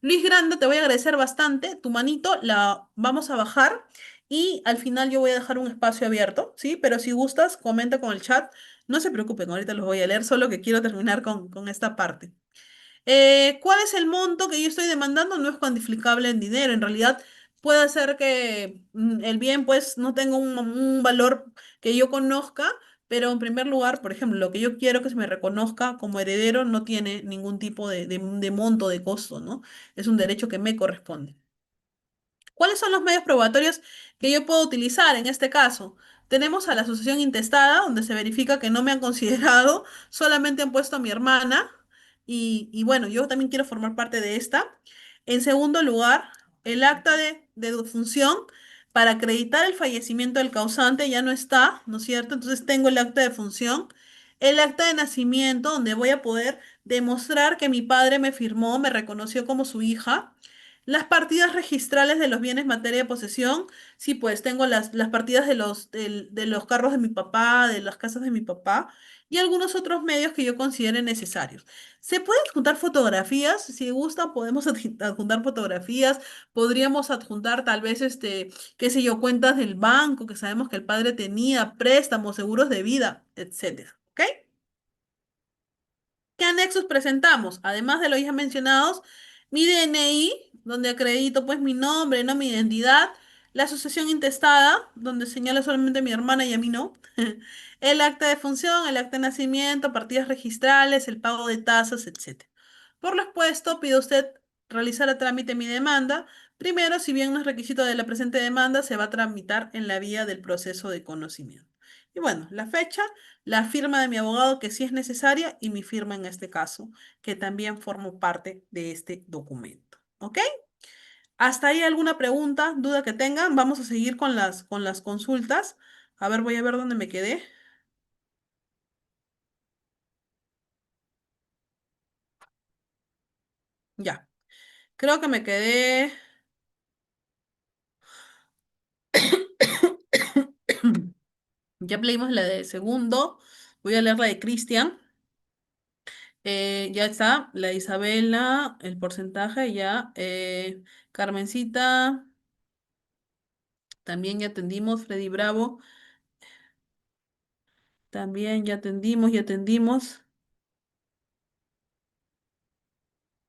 Luis Grande, te voy a agradecer bastante. Tu manito la vamos a bajar y al final yo voy a dejar un espacio abierto, ¿sí? Pero si gustas, comenta con el chat. No se preocupen, ahorita los voy a leer, solo que quiero terminar con esta parte. ¿Cuál es el monto que yo estoy demandando? No es cuantificable en dinero. En realidad puede ser que el bien pues no tenga un valor que yo conozca, pero en primer lugar, por ejemplo, lo que yo quiero que se me reconozca como heredero no tiene ningún tipo de monto, de costo, ¿no? Es un derecho que me corresponde. ¿Cuáles son los medios probatorios que yo puedo utilizar en este caso? Tenemos a la asociación intestada, donde se verifica que no me han considerado, solamente han puesto a mi hermana y bueno, yo también quiero formar parte de esta. En segundo lugar, el acta de defunción para acreditar el fallecimiento del causante ya no está, ¿no es cierto? Entonces tengo el acta de función, el acta de nacimiento, donde voy a poder demostrar que mi padre me firmó, me reconoció como su hija. Las partidas registrales de los bienes materia de posesión, sí, pues tengo las partidas de los carros de mi papá, de las casas de mi papá y algunos otros medios que yo considere necesarios. ¿Se pueden adjuntar fotografías? Si gusta, podemos adjuntar fotografías, podríamos adjuntar tal vez, qué sé yo, cuentas del banco que sabemos que el padre tenía, préstamos, seguros de vida, etcétera. ¿Ok? ¿Qué anexos presentamos? Además de los ya mencionados, mi DNI, donde acredito pues mi nombre, no mi identidad, la asociación intestada, donde señala solamente a mi hermana y a mí no, el acta de función, el acta de nacimiento, partidas registrales, el pago de tasas, etc. Por lo expuesto, pido usted realizar a trámite mi demanda. Primero, si bien no es requisito de la presente demanda, se va a tramitar en la vía del proceso de conocimiento. Y bueno, la fecha, la firma de mi abogado que sí es necesaria y mi firma en este caso, que también formo parte de este documento. ¿Ok? ¿Hasta ahí alguna pregunta, duda que tengan? Vamos a seguir con las consultas. A ver, voy a ver dónde me quedé. Ya, creo que me quedé. Ya leímos la de segundo. Voy a leer la de Cristian. Ya está, la Isabela, el porcentaje ya. Carmencita, también ya atendimos. Freddy Bravo, también ya atendimos, ya atendimos.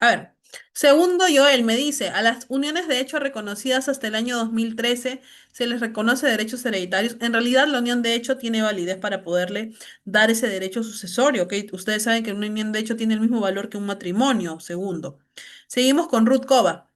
A ver. Segundo, Joel me dice, a las uniones de hecho reconocidas hasta el año 2013 se les reconoce derechos hereditarios. En realidad, la unión de hecho tiene validez para poderle dar ese derecho sucesorio, ¿ok? Ustedes saben que una unión de hecho tiene el mismo valor que un matrimonio, segundo. Seguimos con Ruth Cova.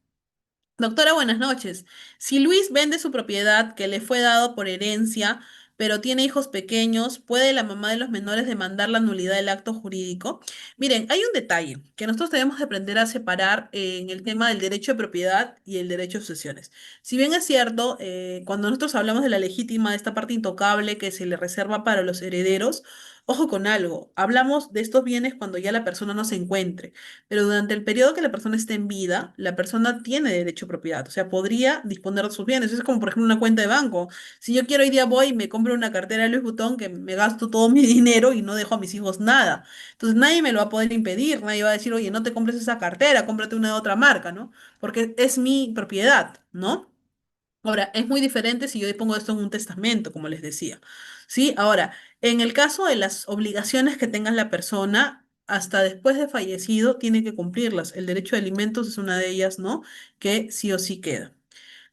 Doctora, buenas noches. Si Luis vende su propiedad que le fue dado por herencia, pero tiene hijos pequeños, ¿puede la mamá de los menores demandar la nulidad del acto jurídico? Miren, hay un detalle que nosotros debemos de aprender a separar en el tema del derecho de propiedad y el derecho de sucesiones. Si bien es cierto, cuando nosotros hablamos de la legítima, de esta parte intocable que se le reserva para los herederos, ojo con algo, hablamos de estos bienes cuando ya la persona no se encuentre. Pero durante el periodo que la persona esté en vida, la persona tiene derecho a propiedad, o sea, podría disponer de sus bienes. Eso es como, por ejemplo, una cuenta de banco. Si yo quiero hoy día voy y me compro una cartera de Louis Vuitton que me gasto todo mi dinero y no dejo a mis hijos nada. Entonces nadie me lo va a poder impedir, nadie va a decir, oye, no te compres esa cartera, cómprate una de otra marca, ¿no? Porque es mi propiedad, ¿no? Ahora, es muy diferente si yo pongo esto en un testamento, como les decía. ¿Sí? Ahora, en el caso de las obligaciones que tenga la persona, hasta después de fallecido, tiene que cumplirlas. El derecho de alimentos es una de ellas, ¿no? Que sí o sí queda.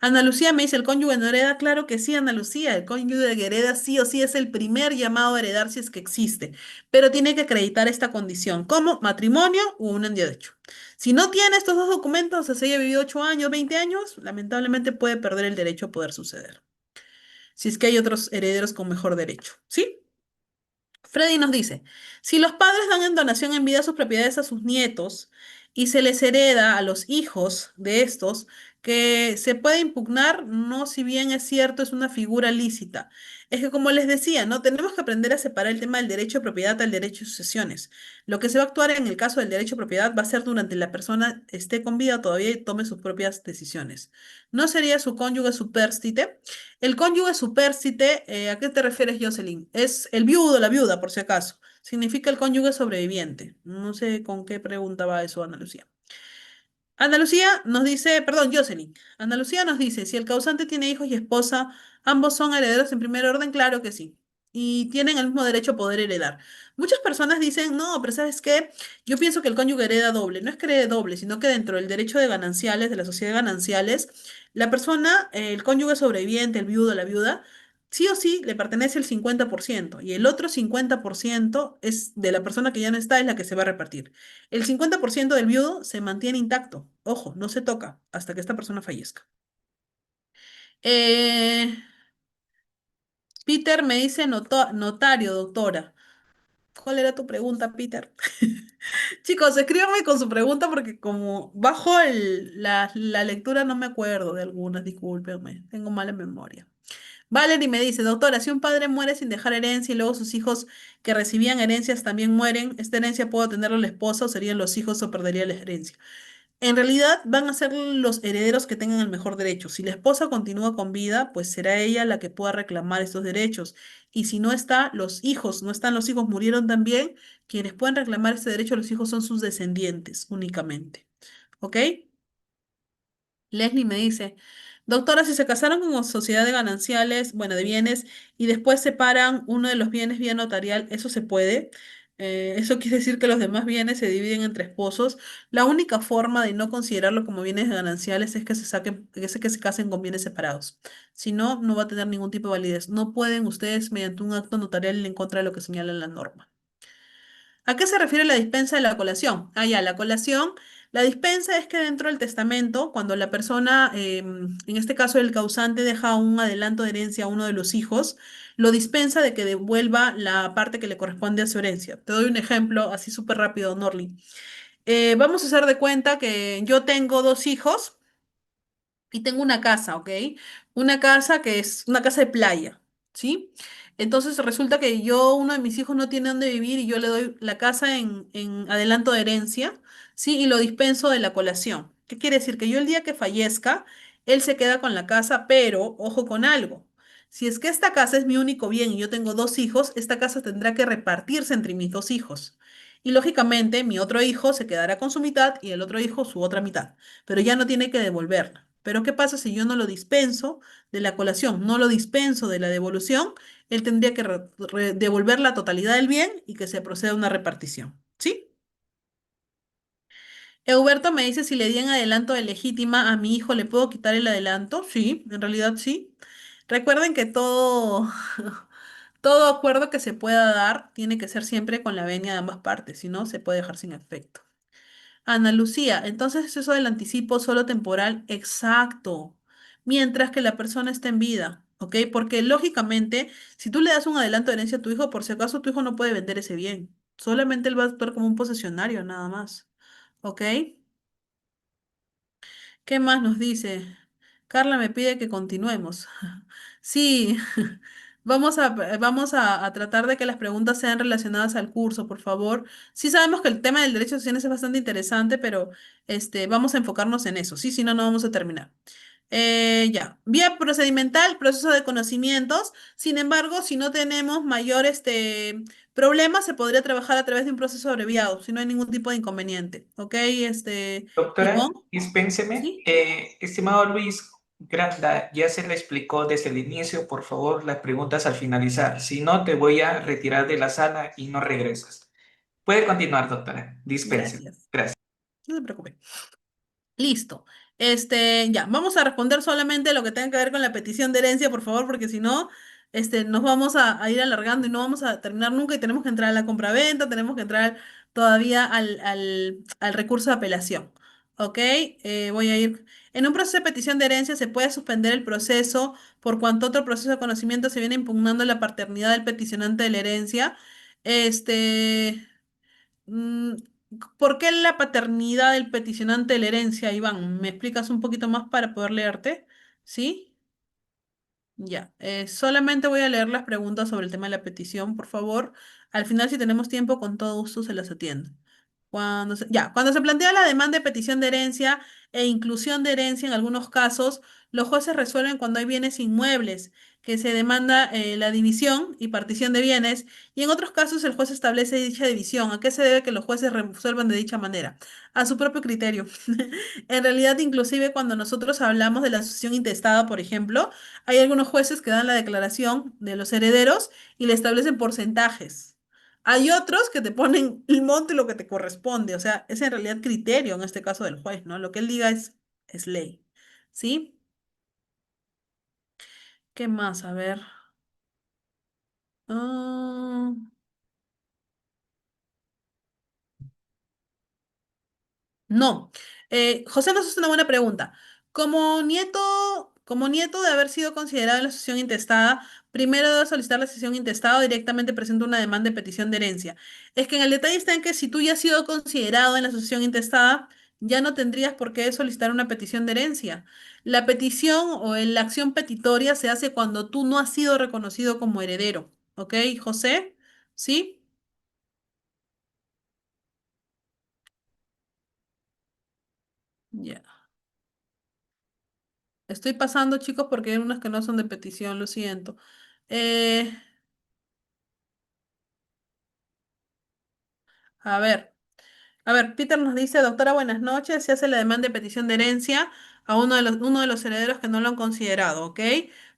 Ana Lucía me dice, ¿el cónyuge no hereda? Claro que sí, Ana Lucía, el cónyuge que hereda sí o sí es el primer llamado a heredar si es que existe, pero tiene que acreditar esta condición como matrimonio o un derecho. Si no tiene estos dos documentos, o sea, si haya vivido 8 años, 20 años, lamentablemente puede perder el derecho a poder suceder, si es que hay otros herederos con mejor derecho, ¿sí? Freddy nos dice, si los padres dan en donación en vida sus propiedades a sus nietos y se les hereda a los hijos de estos, que se puede impugnar, no, si bien es cierto, es una figura lícita. Es que como les decía, ¿no? Tenemos que aprender a separar el tema del derecho de propiedad del derecho de sucesiones. Lo que se va a actuar en el caso del derecho de propiedad va a ser durante la persona esté con vida todavía y tome sus propias decisiones. No sería su cónyuge supérstite. El cónyuge supérstite, ¿a qué te refieres, Jocelyn? Es el viudo, la viuda, por si acaso. Significa el cónyuge sobreviviente. No sé con qué pregunta va eso, Ana Lucía. Ana Lucía nos dice, perdón, Jocelyn. Ana Lucía nos dice, si el causante tiene hijos y esposa, ¿ambos son herederos en primer orden? Claro que sí. Y tienen el mismo derecho a poder heredar. Muchas personas dicen, no, pero ¿sabes qué? Yo pienso que el cónyuge hereda doble. No es que herede doble, sino que dentro del derecho de gananciales, de la sociedad de gananciales, la persona, el cónyuge sobreviviente, el viudo, la viuda, sí o sí le pertenece el 50% y el otro 50% es de la persona que ya no está, es la que se va a repartir. El 50% del viudo se mantiene intacto. Ojo, no se toca hasta que esta persona fallezca. Eh, Peter me dice notario, doctora. ¿Cuál era tu pregunta, Peter? Chicos, escríbanme con su pregunta porque como bajo la lectura no me acuerdo de algunas, discúlpenme, tengo mala memoria. Valerie me dice, doctora, si un padre muere sin dejar herencia y luego sus hijos que recibían herencias también mueren, ¿esta herencia puede tenerla la esposa o serían los hijos o perdería la herencia? En realidad van a ser los herederos que tengan el mejor derecho. Si la esposa continúa con vida, pues será ella la que pueda reclamar estos derechos. Y si no está, los hijos, no están los hijos, murieron también, quienes pueden reclamar este derecho a los hijos son sus descendientes únicamente. ¿Ok? Leslie me dice, doctora, si se casaron como sociedad de gananciales, bueno, de bienes, y después separan uno de los bienes vía notarial, ¿eso se puede? Eso quiere decir que los demás bienes se dividen entre esposos. La única forma de no considerarlo como bienes gananciales es que se saquen, que se casen con bienes separados. Si no, no va a tener ningún tipo de validez. No pueden ustedes, mediante un acto notarial, ir en contra de lo que señala la norma. ¿A qué se refiere la dispensa de la colación? Ah, ya, la colación. La dispensa es que dentro del testamento, cuando la persona, en este caso el causante, deja un adelanto de herencia a uno de los hijos, lo dispensa de que devuelva la parte que le corresponde a su herencia. Te doy un ejemplo así súper rápido, Norly. Vamos a hacer de cuenta que yo tengo dos hijos y tengo una casa, ¿ok? Una casa que es una casa de playa, ¿sí? Entonces resulta que uno de mis hijos no tiene dónde vivir y yo le doy la casa en adelanto de herencia, ¿sí? Y lo dispenso de la colación. ¿Qué quiere decir? Que yo el día que fallezca, él se queda con la casa, pero ojo con algo. Si es que esta casa es mi único bien y yo tengo dos hijos, esta casa tendrá que repartirse entre mis dos hijos. Y lógicamente mi otro hijo se quedará con su mitad y el otro hijo su otra mitad, pero ya no tiene que devolverla. Pero ¿qué pasa si yo no lo dispenso de la colación, no lo dispenso de la devolución? Él tendría que devolver la totalidad del bien y que se proceda a una repartición. ¿Sí? Euberto me dice si le di en adelanto de legítima a mi hijo, ¿le puedo quitar el adelanto? Sí, en realidad sí. Recuerden que todo, todo acuerdo que se pueda dar tiene que ser siempre con la venia de ambas partes, si no, se puede dejar sin efecto. Ana Lucía, entonces eso del anticipo solo temporal, exacto, mientras que la persona está en vida, ¿ok? Porque lógicamente, si tú le das un adelanto de herencia a tu hijo, por si acaso tu hijo no puede vender ese bien, solamente él va a actuar como un posesionario, nada más, ¿ok? ¿Qué más nos dice? Carla me pide que continuemos. Sí, vamos a tratar de que las preguntas sean relacionadas al curso, por favor. Sí sabemos que el tema del derecho de sucesiones es bastante interesante, pero vamos a enfocarnos en eso. Sí, si no, no vamos a terminar. Ya, vía procedimental, proceso de conocimientos. Sin embargo, si no tenemos mayor problema, se podría trabajar a través de un proceso abreviado, si no hay ningún tipo de inconveniente. ¿Ok? Doctora, Ivonne, dispénseme. ¿sí? Estimado Luis Granda, ya se le explicó desde el inicio, por favor, las preguntas al finalizar. Si no, te voy a retirar de la sala y no regresas. Puede continuar, doctora. Dispense. Gracias. Gracias. No se preocupe. Listo. Ya, vamos a responder solamente lo que tenga que ver con la petición de herencia, por favor, porque si no, nos vamos a ir alargando y no vamos a terminar nunca y tenemos que entrar a la compraventa, tenemos que entrar todavía al recurso de apelación. ¿Ok? Voy a ir. En un proceso de petición de herencia se puede suspender el proceso por cuanto otro proceso de conocimiento se viene impugnando la paternidad del peticionante de la herencia. Este. Mm, ¿Por qué la paternidad del peticionante de la herencia, Iván? ¿Me explicas un poquito más para poder leerte? ¿Sí? Ya. Solamente voy a leer las preguntas sobre el tema de la petición, por favor. Al final, si tenemos tiempo, con todo gusto se las atiendo. Cuando se plantea la demanda de petición de herencia e inclusión de herencia en algunos casos, los jueces resuelven cuando hay bienes inmuebles, que se demanda la división y partición de bienes, y en otros casos el juez establece dicha división. ¿A qué se debe que los jueces resuelvan de dicha manera? A su propio criterio. En realidad, inclusive cuando nosotros hablamos de la sucesión intestada, por ejemplo, hay algunos jueces que dan la declaración de los herederos y le establecen porcentajes. Hay otros que te ponen el monto y lo que te corresponde, o sea, es en realidad criterio en este caso del juez, ¿no? Lo que él diga es ley, ¿sí? ¿Qué más? A ver. Ah, no. José nos hace una buena pregunta. Como nieto de haber sido considerado en la sucesión intestada, primero debe solicitar la sucesión intestada o directamente presenta una demanda de petición de herencia. Es que en el detalle está en que si tú ya has sido considerado en la sucesión intestada, ya no tendrías por qué solicitar una petición de herencia. La petición o la acción petitoria se hace cuando tú no has sido reconocido como heredero. ¿Ok, José? ¿Sí? Ya. Estoy pasando, chicos, porque hay unas que no son de petición, lo siento. Eh, a ver. A ver, Peter nos dice, doctora, buenas noches. Se hace la demanda de petición de herencia a uno de los herederos que no lo han considerado, ¿ok?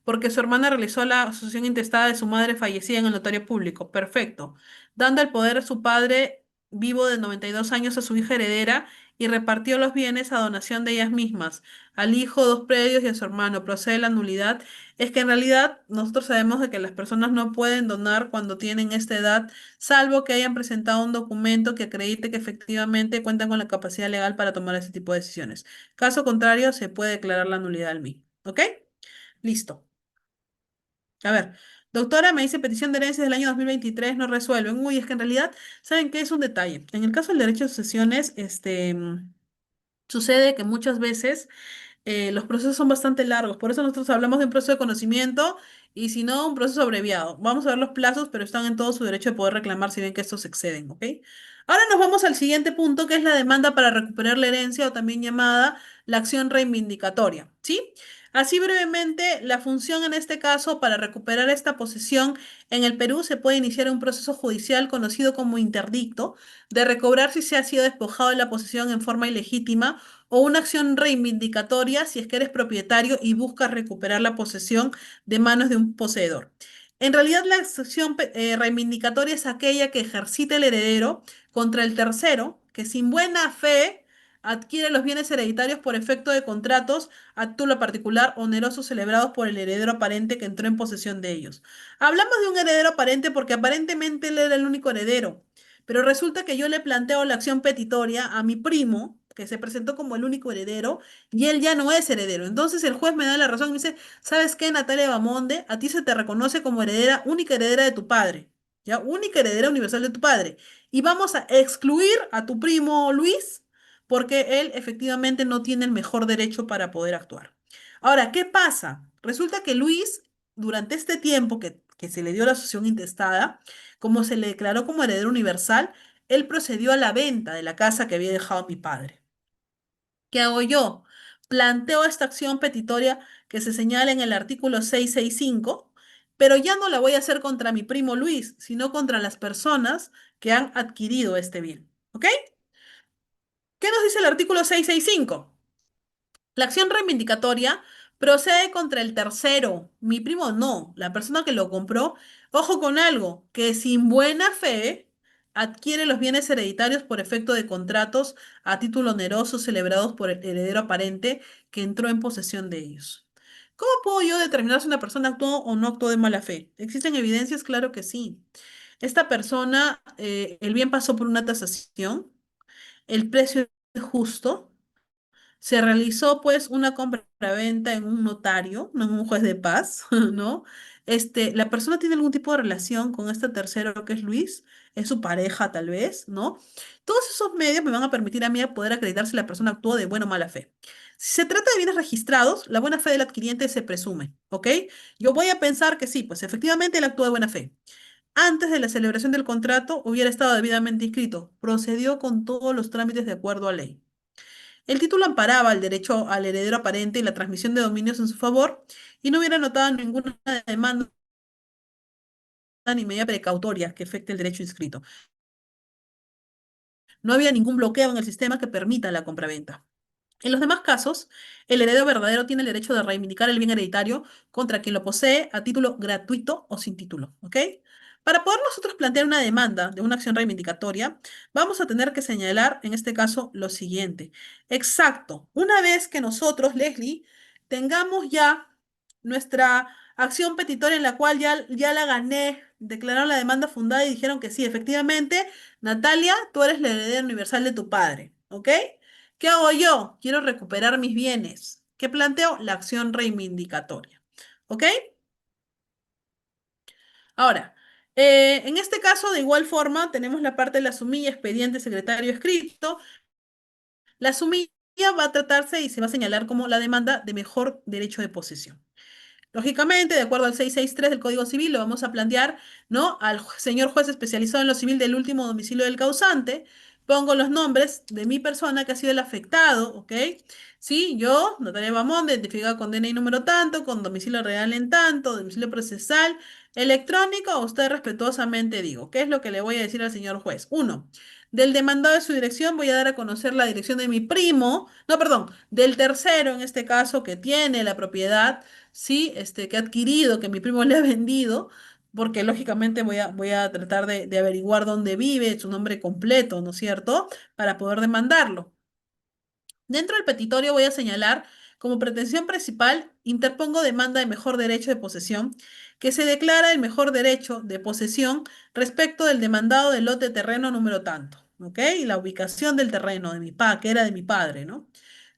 Porque su hermana realizó la asociación intestada de su madre fallecida en el notario público. Perfecto. Dando el poder a su padre vivo de 92 años a su hija heredera y repartió los bienes a donación de ellas mismas, al hijo, dos predios y a su hermano. Procede la nulidad. Es que en realidad nosotros sabemos de que las personas no pueden donar cuando tienen esta edad salvo que hayan presentado un documento que acredite que efectivamente cuentan con la capacidad legal para tomar ese tipo de decisiones. Caso contrario, se puede declarar la nulidad del mismo. ¿Ok? Listo. A ver, doctora, me dice petición de herencia del año 2023 no resuelven. Uy, es que en realidad, ¿saben qué? Es un detalle. En el caso del derecho de sucesiones, sucede que muchas veces los procesos son bastante largos, por eso nosotros hablamos de un proceso de conocimiento y si no, un proceso abreviado. Vamos a ver los plazos, pero están en todo su derecho de poder reclamar si ven que estos exceden, ¿ok? Ahora nos vamos al siguiente punto, que es la demanda para recuperar la herencia o también llamada la acción reivindicatoria, ¿sí? Así brevemente, la función en este caso para recuperar esta posesión en el Perú se puede iniciar un proceso judicial conocido como interdicto de recobrar si se ha sido despojado de la posesión en forma ilegítima o una acción reivindicatoria si es que eres propietario y buscas recuperar la posesión de manos de un poseedor. En realidad, la acción reivindicatoria es aquella que ejercita el heredero contra el tercero, que sin buena fe adquiere los bienes hereditarios por efecto de contratos a título particular onerosos celebrados por el heredero aparente que entró en posesión de ellos. Hablamos de un heredero aparente porque aparentemente él era el único heredero, pero resulta que yo le planteo la acción petitoria a mi primo, que se presentó como el único heredero, y él ya no es heredero. Entonces el juez me da la razón y me dice, ¿sabes qué, Natalia Bamonde? A ti se te reconoce como heredera, única heredera de tu padre, ¿ya? Única heredera universal de tu padre. Y vamos a excluir a tu primo Luis porque él efectivamente no tiene el mejor derecho para poder actuar. Ahora, ¿qué pasa? Resulta que Luis, durante este tiempo que se le dio la sucesión intestada, como se le declaró como heredero universal, él procedió a la venta de la casa que había dejado mi padre. ¿Qué hago yo? Planteo esta acción petitoria que se señala en el artículo 665, pero ya no la voy a hacer contra mi primo Luis, sino contra las personas que han adquirido este bien. ¿Ok? ¿Qué nos dice el artículo 665? La acción reivindicatoria procede contra el tercero, mi primo no, la persona que lo compró. Ojo con algo, que sin buena fe adquiere los bienes hereditarios por efecto de contratos a título oneroso celebrados por el heredero aparente que entró en posesión de ellos. ¿Cómo puedo yo determinar si una persona actuó o no actuó de mala fe? ¿Existen evidencias? Claro que sí. Esta persona, el bien pasó por una tasación, el precio es justo. Se realizó pues una compra-venta en un notario, no en un juez de paz, ¿no? La persona tiene algún tipo de relación con este tercero que es Luis, es su pareja tal vez, ¿no? Todos esos medios me van a permitir a mí poder acreditar si la persona actuó de buena o mala fe. Si se trata de bienes registrados, la buena fe del adquiriente se presume, ¿ok? Yo voy a pensar que sí, pues efectivamente él actuó de buena fe. Antes de la celebración del contrato hubiera estado debidamente inscrito, procedió con todos los trámites de acuerdo a ley. El título amparaba el derecho al heredero aparente y la transmisión de dominios en su favor, y no hubiera notado ninguna demanda ni medida precautoria que afecte el derecho inscrito. No había ningún bloqueo en el sistema que permita la compraventa. En los demás casos, el heredero verdadero tiene el derecho de reivindicar el bien hereditario contra quien lo posee a título gratuito o sin título, ¿ok? Para poder nosotros plantear una demanda de una acción reivindicatoria, vamos a tener que señalar en este caso lo siguiente. Exacto, una vez que nosotros, Leslie, tengamos ya nuestra acción petitoria en la cual ya la gané, declararon la demanda fundada y dijeron que sí, efectivamente, Natalia, tú eres la heredera universal de tu padre, ¿ok? ¿Qué hago yo? Quiero recuperar mis bienes. ¿Qué planteo? La acción reivindicatoria. ¿Ok? Ahora, en este caso, de igual forma, tenemos la parte de la sumilla, expediente, secretario escrito. La sumilla va a tratarse y se va a señalar como la demanda de mejor derecho de posesión. Lógicamente, de acuerdo al 663 del Código Civil, lo vamos a plantear, ¿no? Al señor juez especializado en lo civil del último domicilio del causante. Pongo los nombres de mi persona que ha sido el afectado, ¿ok? Sí, yo, Natalia Bamón, identificada con DNI número tanto, con domicilio real en tanto, domicilio procesal, electrónico, a usted respetuosamente digo, ¿qué es lo que le voy a decir al señor juez? Uno, del demandado de su dirección voy a dar a conocer la dirección de mi primo, no, perdón, del tercero en este caso que tiene la propiedad, sí, que ha adquirido, que mi primo le ha vendido, porque lógicamente voy a tratar de averiguar dónde vive, su nombre completo, ¿no es cierto? Para poder demandarlo. Dentro del petitorio voy a señalar como pretensión principal, interpongo demanda de mejor derecho de posesión, que se declara el mejor derecho de posesión respecto del demandado del lote de terreno número tanto, ¿ok? Y la ubicación del terreno de que era de mi padre, ¿no?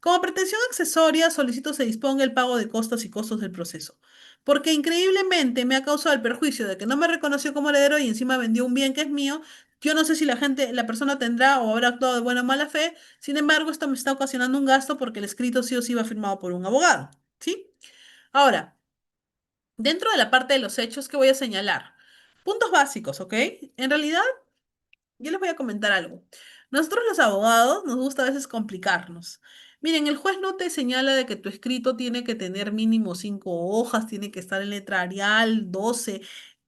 Como pretensión accesoria, solicito se disponga el pago de costas y costos del proceso, porque increíblemente me ha causado el perjuicio de que no me reconoció como heredero y encima vendió un bien que es mío. Yo no sé si la persona tendrá o habrá actuado de buena o mala fe, sin embargo, esto me está ocasionando un gasto porque el escrito sí o sí va firmado por un abogado, ¿sí? Ahora, dentro de la parte de los hechos que voy a señalar, puntos básicos, ¿ok? En realidad, yo les voy a comentar algo. Nosotros los abogados nos gusta a veces complicarnos. Miren, el juez no te señala de que tu escrito tiene que tener mínimo 5 hojas, tiene que estar en letra Arial, 12.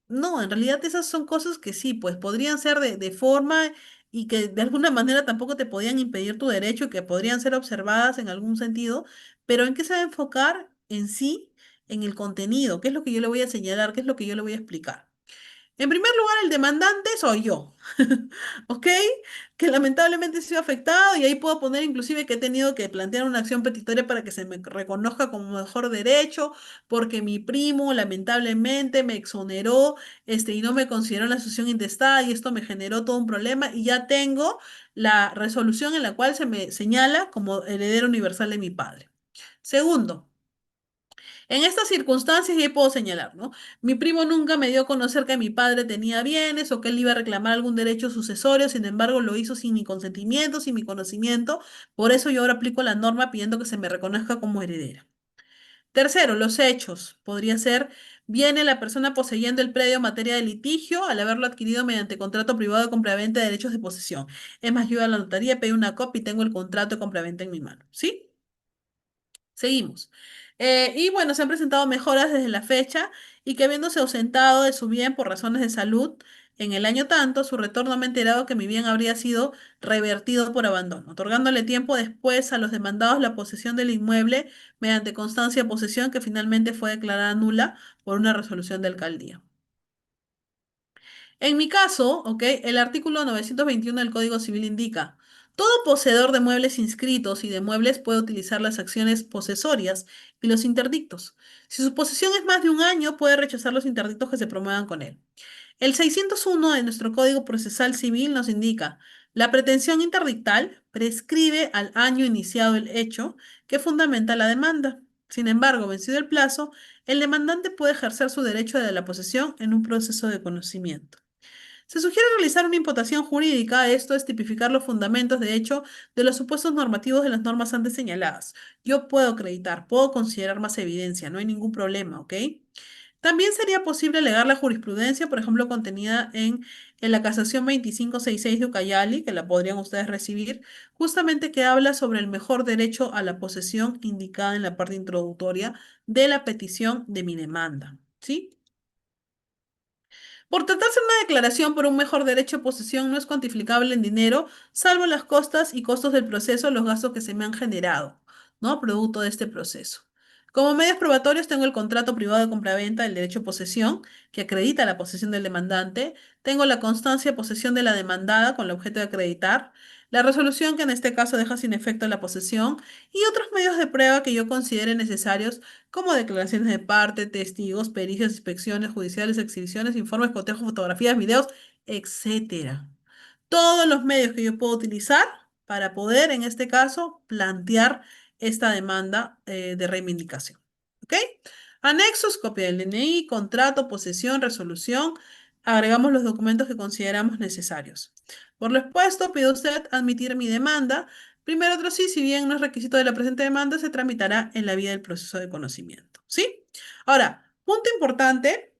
No, en realidad esas son cosas que sí, pues podrían ser de forma y que de alguna manera tampoco te podían impedir tu derecho y que podrían ser observadas en algún sentido, pero ¿en qué se va a enfocar en sí? En el contenido, qué es lo que yo le voy a señalar, qué es lo que yo le voy a explicar. En primer lugar, el demandante soy yo, ¿ok? Que lamentablemente he sido afectado y ahí puedo poner inclusive que he tenido que plantear una acción petitoria para que se me reconozca como mejor derecho, porque mi primo lamentablemente me exoneró, y no me consideró en la sucesión intestada y esto me generó todo un problema y ya tengo la resolución en la cual se me señala como heredero universal de mi padre. Segundo, en estas circunstancias ya puedo señalar, ¿no? Mi primo nunca me dio a conocer que mi padre tenía bienes o que él iba a reclamar algún derecho sucesorio, sin embargo lo hizo sin mi consentimiento, sin mi conocimiento, por eso yo ahora aplico la norma pidiendo que se me reconozca como heredera. Tercero, los hechos. Podría ser, viene la persona poseyendo el predio en materia de litigio al haberlo adquirido mediante contrato privado de compraventa de derechos de posesión. Es más, yo a la notaría pedí una copia y tengo el contrato de compraventa en mi mano, ¿sí? Seguimos. Y bueno, se han presentado mejoras desde la fecha y que habiéndose ausentado de su bien por razones de salud en el año tanto, su retorno me ha enterado que mi bien habría sido revertido por abandono, otorgándole tiempo después a los demandados la posesión del inmueble mediante constancia de posesión que finalmente fue declarada nula por una resolución de alcaldía. En mi caso, ¿ok? El artículo 921 del Código Civil indica, todo poseedor de muebles inscritos y de muebles puede utilizar las acciones posesorias y los interdictos. Si su posesión es más de un año, puede rechazar los interdictos que se promuevan con él. El 601 de nuestro Código Procesal Civil nos indica, la pretensión interdictal prescribe al año iniciado el hecho que fundamenta la demanda. Sin embargo, vencido el plazo, el demandante puede ejercer su derecho de la posesión en un proceso de conocimiento. Se sugiere realizar una imputación jurídica, esto es tipificar los fundamentos de hecho de los supuestos normativos de las normas antes señaladas. Yo puedo acreditar, puedo considerar más evidencia, no hay ningún problema, ¿ok? También sería posible alegar la jurisprudencia, por ejemplo, contenida en la casación 2566 de Ucayali, que la podrían ustedes recibir, justamente que habla sobre el mejor derecho a la posesión indicada en la parte introductoria de la petición de mi demanda, ¿sí? Por tratarse de una declaración por un mejor derecho de posesión no es cuantificable en dinero, salvo las costas y costos del proceso, los gastos que se me han generado, ¿no? Producto de este proceso. Como medios probatorios tengo el contrato privado de compraventa del derecho de posesión, que acredita la posesión del demandante. Tengo la constancia de posesión de la demandada con el objeto de acreditar. La resolución que en este caso deja sin efecto la posesión y otros medios de prueba que yo considere necesarios como declaraciones de parte, testigos, pericias, inspecciones judiciales, exhibiciones, informes, cotejos, fotografías, videos, etcétera. Todos los medios que yo puedo utilizar para poder, en este caso, plantear esta demanda de reivindicación. ¿Ok? Anexos, copia del DNI, contrato, posesión, resolución. Agregamos los documentos que consideramos necesarios. Por lo expuesto, pido usted admitir mi demanda. Primero, otro sí, si bien no es requisito de la presente demanda, se tramitará en la vía del proceso de conocimiento. ¿Sí? Ahora, punto importante.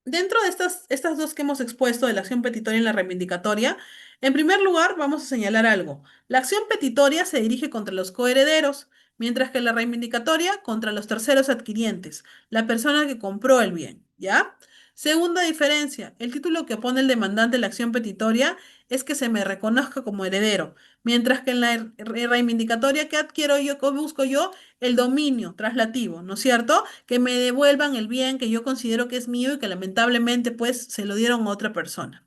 Dentro de estas dos que hemos expuesto de la acción petitoria y la reivindicatoria, en primer lugar vamos a señalar algo. La acción petitoria se dirige contra los coherederos, mientras que la reivindicatoria contra los terceros adquirientes, la persona que compró el bien, ¿ya? Segunda diferencia, el título que pone el demandante en la acción petitoria es que se me reconozca como heredero, mientras que en la reivindicatoria que adquiero yo, que busco yo, el dominio traslativo, ¿no es cierto? Que me devuelvan el bien que yo considero que es mío y que lamentablemente pues se lo dieron a otra persona.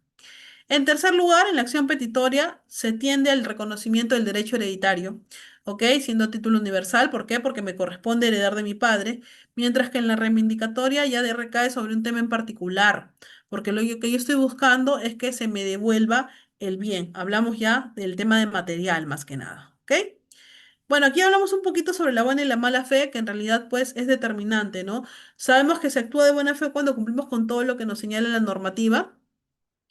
En tercer lugar, en la acción petitoria se tiende al reconocimiento del derecho hereditario, ¿ok? Siendo título universal, ¿por qué? Porque me corresponde heredar de mi padre, mientras que en la reivindicatoria ya recae sobre un tema en particular, porque lo que yo estoy buscando es que se me devuelva el bien. Hablamos ya del tema de material más que nada, ¿ok? Bueno, aquí hablamos un poquito sobre la buena y la mala fe, que en realidad pues es determinante, ¿no? Sabemos que se actúa de buena fe cuando cumplimos con todo lo que nos señala la normativa,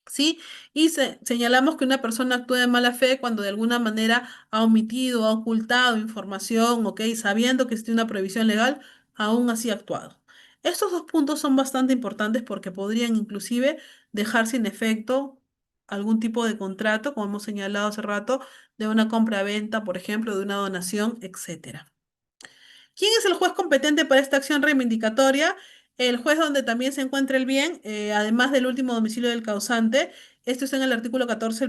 ¿sí? Y señalamos que una persona actúa de mala fe cuando de alguna manera ha omitido, ha ocultado información, ¿ok? Sabiendo que existe una prohibición legal, aún así ha actuado. Estos dos puntos son bastante importantes porque podrían inclusive dejar sin efecto algún tipo de contrato, como hemos señalado hace rato, de una compra-venta, por ejemplo, de una donación, etcétera. ¿Quién es el juez competente para esta acción reivindicatoria? El juez donde también se encuentra el bien, además del último domicilio del causante. Esto está en el artículo 14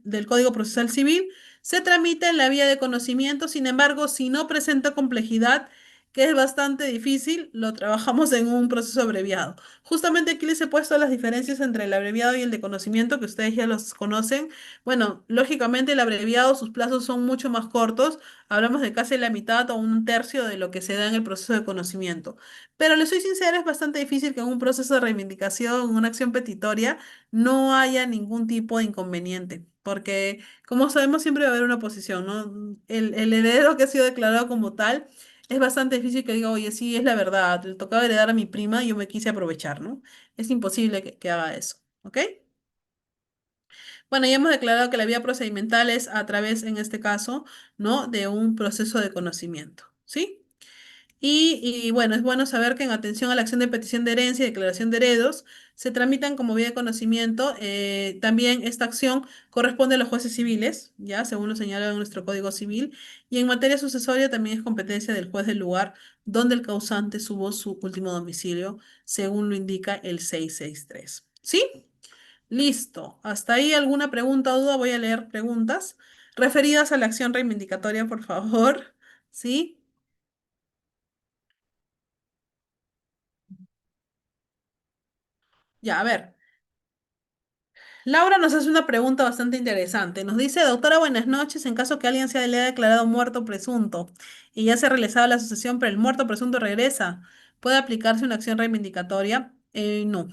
del Código Procesal Civil. Se tramita en la vía de conocimiento, sin embargo, si no presenta complejidad, que es bastante difícil, lo trabajamos en un proceso abreviado. Justamente aquí les he puesto las diferencias entre el abreviado y el de conocimiento, que ustedes ya los conocen. Bueno, lógicamente el abreviado, sus plazos son mucho más cortos, hablamos de casi la mitad o un tercio de lo que se da en el proceso de conocimiento. Pero les soy sincera, es bastante difícil que en un proceso de reivindicación, en una acción petitoria, no haya ningún tipo de inconveniente, porque como sabemos siempre va a haber una oposición, ¿no? El heredero que ha sido declarado como tal, es bastante difícil que diga, oye, sí, es la verdad, le tocaba heredar a mi prima y yo me quise aprovechar, ¿no? Es imposible que haga eso, ¿ok? Bueno, ya hemos declarado que la vía procedimental es a través, en este caso, ¿no? De un proceso de conocimiento, ¿sí? Y bueno, es bueno saber que en atención a la acción de petición de herencia y declaración de herederos se tramitan como vía de conocimiento. También esta acción corresponde a los jueces civiles, ya según lo señala en nuestro Código Civil. Y en materia sucesoria también es competencia del juez del lugar donde el causante subo su último domicilio, según lo indica el 663. ¿Sí? Listo. ¿Hasta ahí alguna pregunta o duda? Voy a leer preguntas referidas a la acción reivindicatoria, por favor. ¿Sí? Ya, a ver. Laura nos hace una pregunta bastante interesante. Nos dice, doctora, buenas noches. En caso que alguien le haya declarado muerto presunto y ya se ha realizado la sucesión, pero el muerto presunto regresa, ¿puede aplicarse una acción reivindicatoria? No.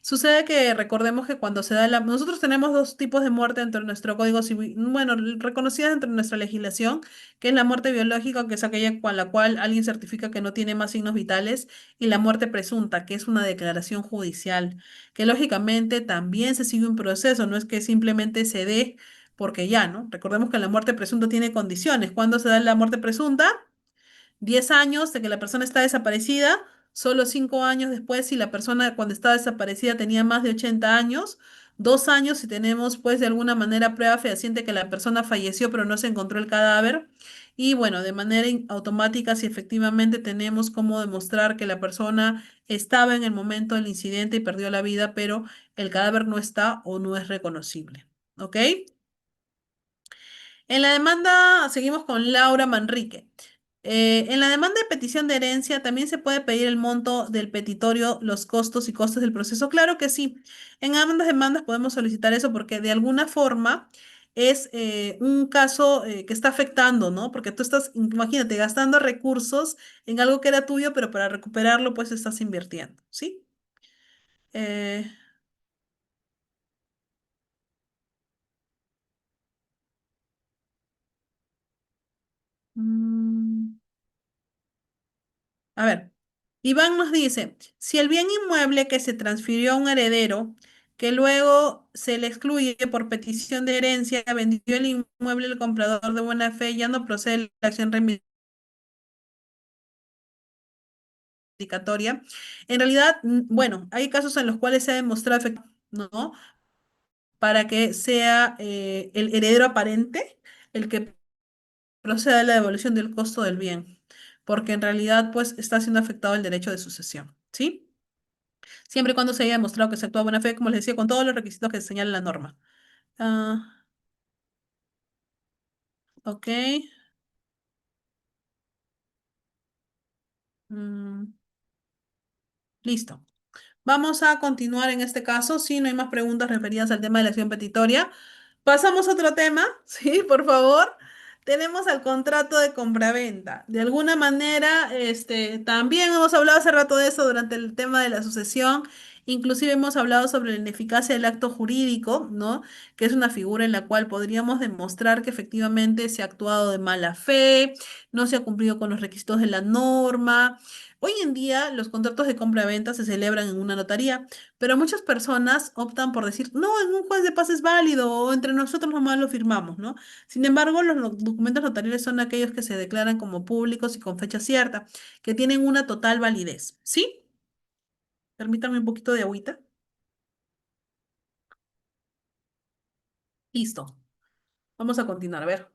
Sucede que recordemos que cuando se da la... Nosotros tenemos dos tipos de muerte dentro de nuestro Código Civil, bueno, reconocidas dentro de nuestra legislación, que es la muerte biológica, que es aquella con la cual alguien certifica que no tiene más signos vitales, y la muerte presunta, que es una declaración judicial que lógicamente también se sigue un proceso, no es que simplemente se dé porque ya, ¿no? Recordemos que la muerte presunta tiene condiciones. ¿Cuándo se da la muerte presunta? 10 años de que la persona está desaparecida, solo 5 años después si la persona cuando está desaparecida tenía más de 80 años, 2 años si tenemos pues de alguna manera prueba fehaciente que la persona falleció pero no se encontró el cadáver. Y bueno, de manera automática si efectivamente tenemos cómo demostrar que la persona estaba en el momento del incidente y perdió la vida, pero el cadáver no está o no es reconocible. ¿Ok? En la demanda, seguimos con Laura Manrique. En la demanda de petición de herencia también se puede pedir el monto del petitorio, los costos y costes del proceso. Claro que sí. En ambas demandas podemos solicitar eso porque de alguna forma es un caso que está afectando, ¿no? Porque tú estás, imagínate, gastando recursos en algo que era tuyo, pero para recuperarlo pues estás invirtiendo, ¿sí? Eh, mm, A ver, Iván nos dice, si el bien inmueble que se transfirió a un heredero, que luego se le excluye por petición de herencia, vendió el inmueble el comprador de buena fe, ya no procede la acción reivindicatoria. En realidad, bueno, hay casos en los cuales se ha demostrado, ¿no? Para que sea el heredero aparente el que proceda a la devolución del costo del bien, porque en realidad, pues, está siendo afectado el derecho de sucesión, ¿sí? Siempre y cuando se haya demostrado que se actúa de buena fe, como les decía, con todos los requisitos que señala la norma. Ah, ok. mm, Listo. Vamos a continuar en este caso. Si no hay más preguntas referidas al tema de la acción petitoria, pasamos a otro tema, ¿sí? Por favor. Tenemos al contrato de compraventa. De alguna manera, también hemos hablado hace rato de eso durante el tema de la sucesión. Inclusive hemos hablado sobre la ineficacia del acto jurídico, ¿no? Que es una figura en la cual podríamos demostrar que efectivamente se ha actuado de mala fe, no se ha cumplido con los requisitos de la norma. Hoy en día los contratos de compra-venta se celebran en una notaría, pero muchas personas optan por decir, no, en un juez de paz es válido o entre nosotros nomás lo firmamos, ¿no? Sin embargo, los documentos notariales son aquellos que se declaran como públicos y con fecha cierta, que tienen una total validez. ¿Sí? Permítanme un poquito de agüita. Listo. Vamos a continuar. A ver.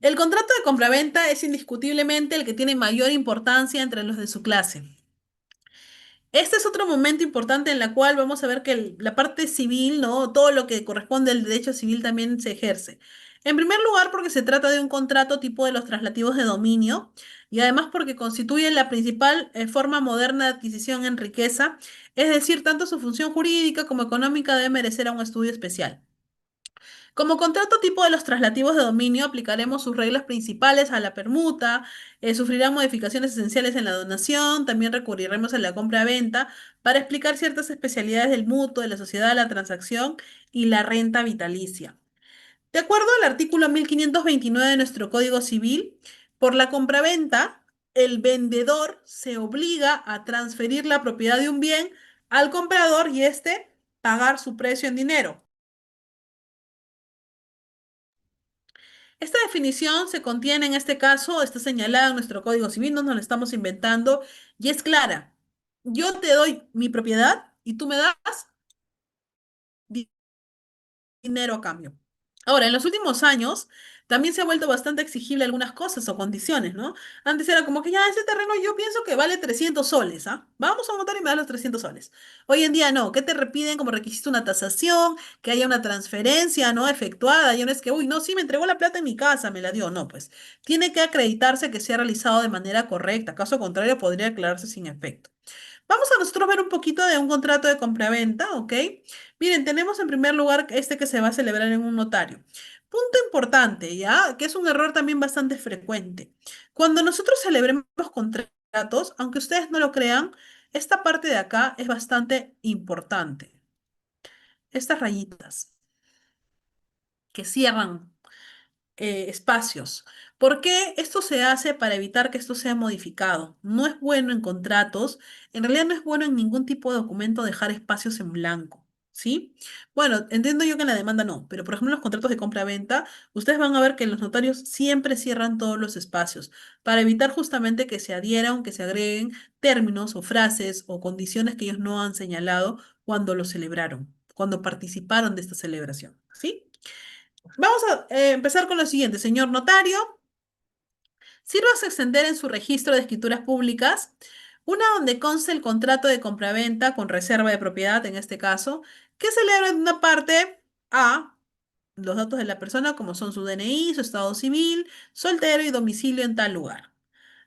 El contrato de compraventa es indiscutiblemente el que tiene mayor importancia entre los de su clase. Este es otro momento importante en la cual vamos a ver que la parte civil, ¿no? Todo lo que corresponde al derecho civil también se ejerce. En primer lugar, porque se trata de un contrato tipo de los traslativos de dominio y además porque constituye la principal forma moderna de adquisición en riqueza, es decir, tanto su función jurídica como económica debe merecer a un estudio especial. Como contrato tipo de los traslativos de dominio, aplicaremos sus reglas principales a la permuta, sufrirán modificaciones esenciales en la donación, también recurriremos a la compra-venta para explicar ciertas especialidades del mutuo, de la sociedad, la transacción y la renta vitalicia. De acuerdo al artículo 1529 de nuestro Código Civil, por la compraventa, el vendedor se obliga a transferir la propiedad de un bien al comprador y éste pagar su precio en dinero. Esta definición se contiene en este caso, está señalada en nuestro Código Civil, no nos la estamos inventando y es clara. Yo te doy mi propiedad y tú me das dinero a cambio. Ahora, en los últimos años también se ha vuelto bastante exigible algunas cosas o condiciones, ¿no? Antes era como que ya ese terreno yo pienso que vale 300 soles, ¿ah? Vamos a votar y me das los 300 soles. Hoy en día no, ¿qué te repiden como requisito una tasación, que haya una transferencia, ¿no? Efectuada, y no es que, uy, no, sí, me entregó la plata en mi casa, me la dio, no, pues tiene que acreditarse que se ha realizado de manera correcta, caso contrario podría aclararse sin efecto. Vamos a nosotros ver un poquito de un contrato de compraventa, ¿ok? Miren, tenemos en primer lugar este que se va a celebrar en un notario. Punto importante, ¿ya? Que es un error también bastante frecuente. Cuando nosotros celebremos contratos, aunque ustedes no lo crean, esta parte de acá es bastante importante. Estas rayitas que cierran espacios. ¿Por qué esto se hace para evitar que esto sea modificado? No es bueno en contratos, en realidad no es bueno en ningún tipo de documento dejar espacios en blanco, ¿sí? Bueno, entiendo yo que en la demanda no, pero por ejemplo en los contratos de compra-venta, ustedes van a ver que los notarios siempre cierran todos los espacios para evitar justamente que se adhieran, que se agreguen términos o frases o condiciones que ellos no han señalado cuando lo celebraron, cuando participaron de esta celebración, ¿sí? Vamos a empezar con lo siguiente, señor notario. Sírvase extender en su registro de escrituras públicas una donde conste el contrato de compraventa con reserva de propiedad, en este caso, que celebra en una parte A los datos de la persona como son su DNI, su estado civil, soltero y domicilio en tal lugar.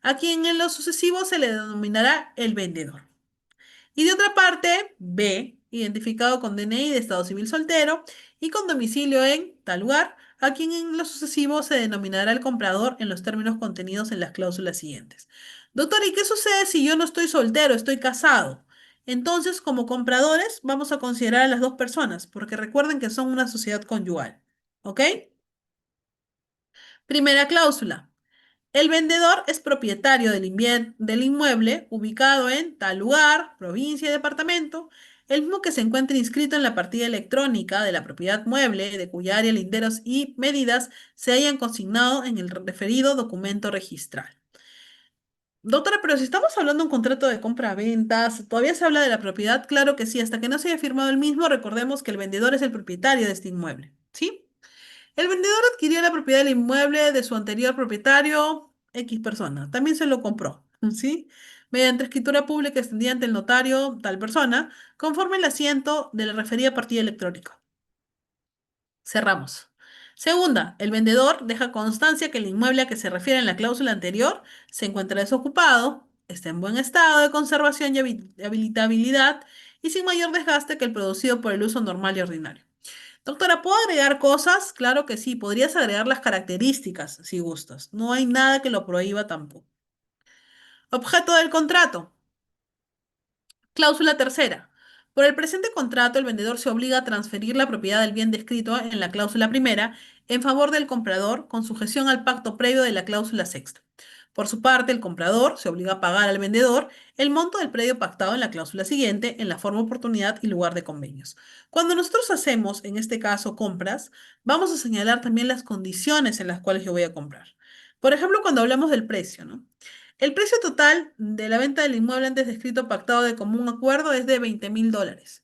A quien en lo sucesivo se le denominará el vendedor. Y de otra parte, B, identificado con DNI de estado civil soltero y con domicilio en tal lugar, a quien en lo sucesivo se denominará el comprador en los términos contenidos en las cláusulas siguientes. Doctor, ¿y qué sucede si yo no estoy soltero, estoy casado? Entonces, como compradores, vamos a considerar a las dos personas, porque recuerden que son una sociedad conyugal. ¿Ok? Primera cláusula. El vendedor es propietario del inmueble ubicado en tal lugar, provincia y departamento, el mismo que se encuentra inscrito en la partida electrónica de la propiedad mueble, de cuya área, linderos y medidas se hayan consignado en el referido documento registral. Doctora, pero si estamos hablando de un contrato de compra-ventas, ¿todavía se habla de la propiedad? Claro que sí, hasta que no se haya firmado el mismo, recordemos que el vendedor es el propietario de este inmueble, ¿sí? El vendedor adquirió la propiedad del inmueble de su anterior propietario, X persona. También se lo compró, ¿sí? Mediante escritura pública extendida ante el notario, tal persona, conforme el asiento de la referida partida electrónica. Cerramos. Segunda, el vendedor deja constancia que el inmueble a que se refiere en la cláusula anterior se encuentra desocupado, está en buen estado de conservación y habilitabilidad y sin mayor desgaste que el producido por el uso normal y ordinario. Doctora, ¿puedo agregar cosas? Claro que sí, podrías agregar las características si gustas. No hay nada que lo prohíba tampoco. Objeto del contrato. Cláusula tercera. Por el presente contrato, el vendedor se obliga a transferir la propiedad del bien descrito en la cláusula primera en favor del comprador con sujeción al pacto previo de la cláusula sexta. Por su parte, el comprador se obliga a pagar al vendedor el monto del predio pactado en la cláusula siguiente en la forma, oportunidad y lugar de convenios. Cuando nosotros hacemos, en este caso, compras, vamos a señalar también las condiciones en las cuales yo voy a comprar. Por ejemplo, cuando hablamos del precio, ¿no? El precio total de la venta del inmueble antes descrito pactado de común acuerdo es de $20.000.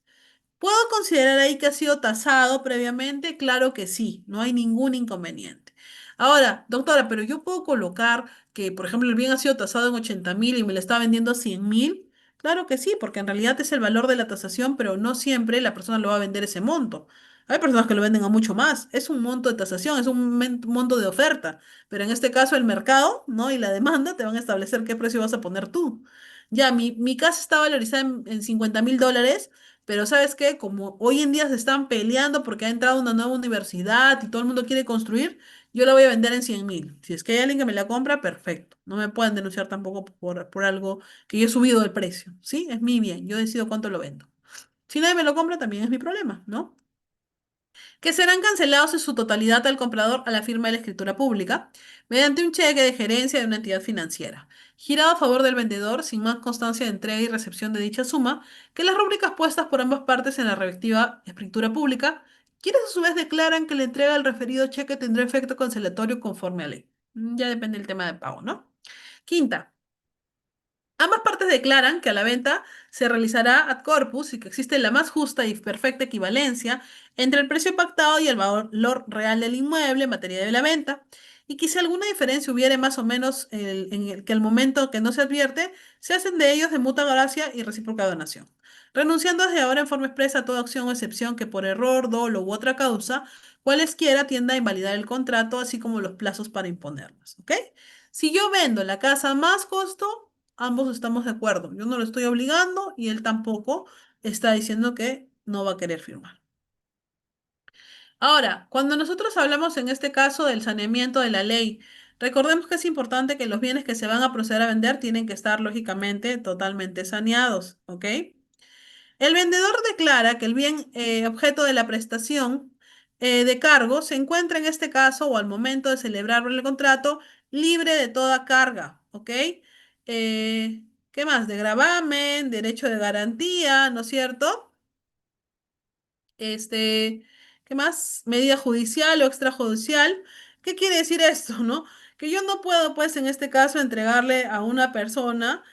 ¿Puedo considerar ahí que ha sido tasado previamente? Claro que sí, no hay ningún inconveniente. Ahora, doctora, pero yo puedo colocar que, por ejemplo, el bien ha sido tasado en 80.000 y me lo está vendiendo a 100.000. Claro que sí, porque en realidad es el valor de la tasación, pero no siempre la persona lo va a vender ese monto. Hay personas que lo venden a mucho más. Es un monto de tasación, es un monto de oferta. Pero en este caso el mercado, ¿no? Y la demanda te van a establecer qué precio vas a poner tú. Ya, mi casa está valorizada en $50.000, pero ¿sabes qué? Como hoy en día se están peleando porque ha entrado una nueva universidad y todo el mundo quiere construir, yo la voy a vender en 100.000. Si es que hay alguien que me la compra, perfecto. No me pueden denunciar tampoco por algo que yo he subido el precio, ¿sí? Es mi bien, yo decido cuánto lo vendo. Si nadie me lo compra, también es mi problema, ¿no? Que serán cancelados en su totalidad al comprador a la firma de la escritura pública, mediante un cheque de gerencia de una entidad financiera, girado a favor del vendedor sin más constancia de entrega y recepción de dicha suma, que las rúbricas puestas por ambas partes en la respectiva escritura pública, quienes a su vez declaran que la entrega del referido cheque tendrá efecto cancelatorio conforme a ley. Ya depende del tema de pago, ¿no? Quinta, ambas partes declaran que a la venta se realizará ad corpus y que existe la más justa y perfecta equivalencia entre el precio pactado y el valor real del inmueble en materia de la venta, y que si alguna diferencia hubiere más o menos en el que el momento que no se advierte, se hacen de ellos de mutua gracia y recíproca donación, renunciando desde ahora en forma expresa a toda acción o excepción que por error, dolo u otra causa, cualesquiera tienda a invalidar el contrato, así como los plazos para imponerlas, ¿ok? Si yo vendo la casa a más costo, ambos estamos de acuerdo. Yo no lo estoy obligando y él tampoco está diciendo que no va a querer firmar. Ahora, cuando nosotros hablamos en este caso del saneamiento de la ley, recordemos que es importante que los bienes que se van a proceder a vender tienen que estar lógicamente totalmente saneados, ¿ok? El vendedor declara que el bien objeto de la prestación de cargo se encuentra en este caso o al momento de celebrar el contrato libre de toda carga, ¿ok? ¿Qué más? De gravamen, derecho de garantía, ¿no es cierto? Este, ¿Qué más? Medida judicial o extrajudicial. ¿Qué quiere decir esto, no? Que yo no puedo, pues, en este caso, entregarle a una persona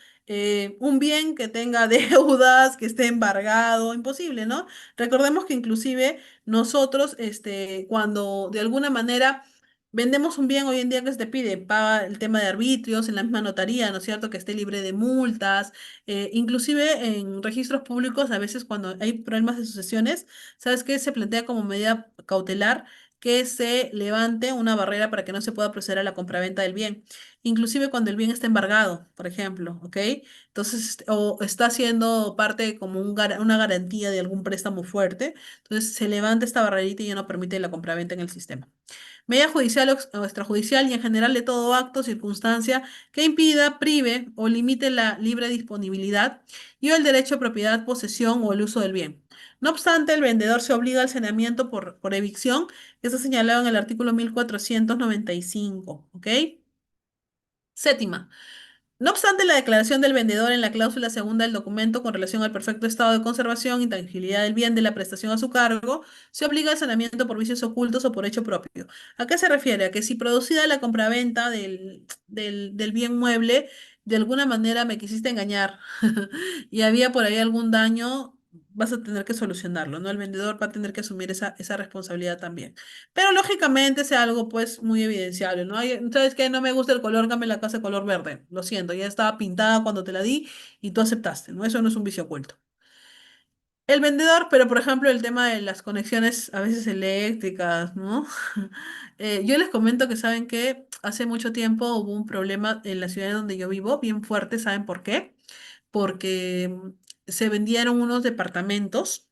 un bien que tenga deudas, que esté embargado, imposible, ¿no? Recordemos que inclusive nosotros, cuando de alguna manera vendemos un bien hoy en día que se te pide, paga el tema de arbitrios en la misma notaría, ¿no es cierto? Que esté libre de multas, inclusive en registros públicos, a veces cuando hay problemas de sucesiones, ¿sabes qué? Se plantea como medida cautelar que se levante una barrera para que no se pueda proceder a la compraventa del bien, inclusive cuando el bien está embargado, por ejemplo, ¿ok? Entonces, o está siendo parte como una garantía de algún préstamo fuerte, entonces se levanta esta barrerita y ya no permite la compraventa en el sistema. Medida judicial o extrajudicial y en general de todo acto, circunstancia que impida, prive o limite la libre disponibilidad y o el derecho a propiedad, posesión o el uso del bien. No obstante, el vendedor se obliga al saneamiento por evicción, que está señalado en el artículo 1495, ¿ok? Séptima. No obstante, la declaración del vendedor en la cláusula segunda del documento con relación al perfecto estado de conservación y tangibilidad del bien de la prestación a su cargo, se obliga al saneamiento por vicios ocultos o por hecho propio. ¿A qué se refiere? A que si producida la compraventa del bien mueble, de alguna manera me quisiste engañar y había por ahí algún daño, vas a tener que solucionarlo, ¿no? El vendedor va a tener que asumir esa responsabilidad también. Pero lógicamente sea algo pues muy evidenciable, ¿no? ¿Sabes qué? No me gusta el color, cambia la casa de color verde. Lo siento, ya estaba pintada cuando te la di y tú aceptaste, ¿no? Eso no es un vicio oculto. El vendedor, pero por ejemplo el tema de las conexiones a veces eléctricas, ¿no? Yo les comento que saben que hace mucho tiempo hubo un problema en la ciudad donde yo vivo, bien fuerte, ¿saben por qué? Porque se vendieron unos departamentos.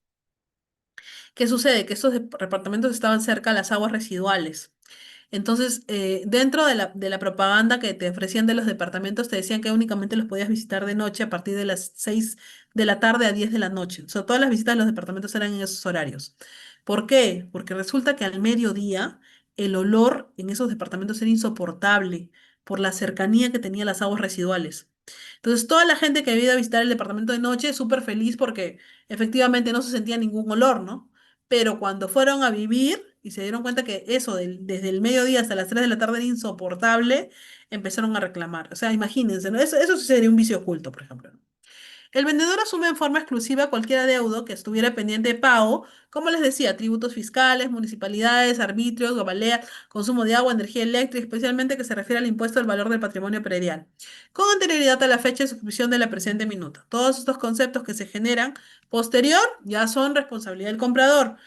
¿Qué sucede? Que estos departamentos estaban cerca a las aguas residuales. Entonces, dentro de la propaganda que te ofrecían de los departamentos, te decían que únicamente los podías visitar de noche a partir de las 6 de la tarde a 10 de la noche. O sea, todas las visitas de los departamentos eran en esos horarios. ¿Por qué? Porque resulta que al mediodía el olor en esos departamentos era insoportable por la cercanía que tenía las aguas residuales. Entonces, toda la gente que había ido a visitar el departamento de noche, súper feliz porque efectivamente no se sentía ningún olor, ¿no? Pero cuando fueron a vivir y se dieron cuenta que eso desde el mediodía hasta las 3 de la tarde era insoportable, empezaron a reclamar. O sea, imagínense, ¿no? Eso sí sería un vicio oculto, por ejemplo, ¿no? El vendedor asume en forma exclusiva cualquier adeudo que estuviera pendiente de pago, como les decía, tributos fiscales, municipalidades, arbitrios, gabaleas, consumo de agua, energía eléctrica, especialmente que se refiere al impuesto al valor del patrimonio predial, con anterioridad a la fecha de suscripción de la presente minuta. Todos estos conceptos que se generan posterior ya son responsabilidad del comprador.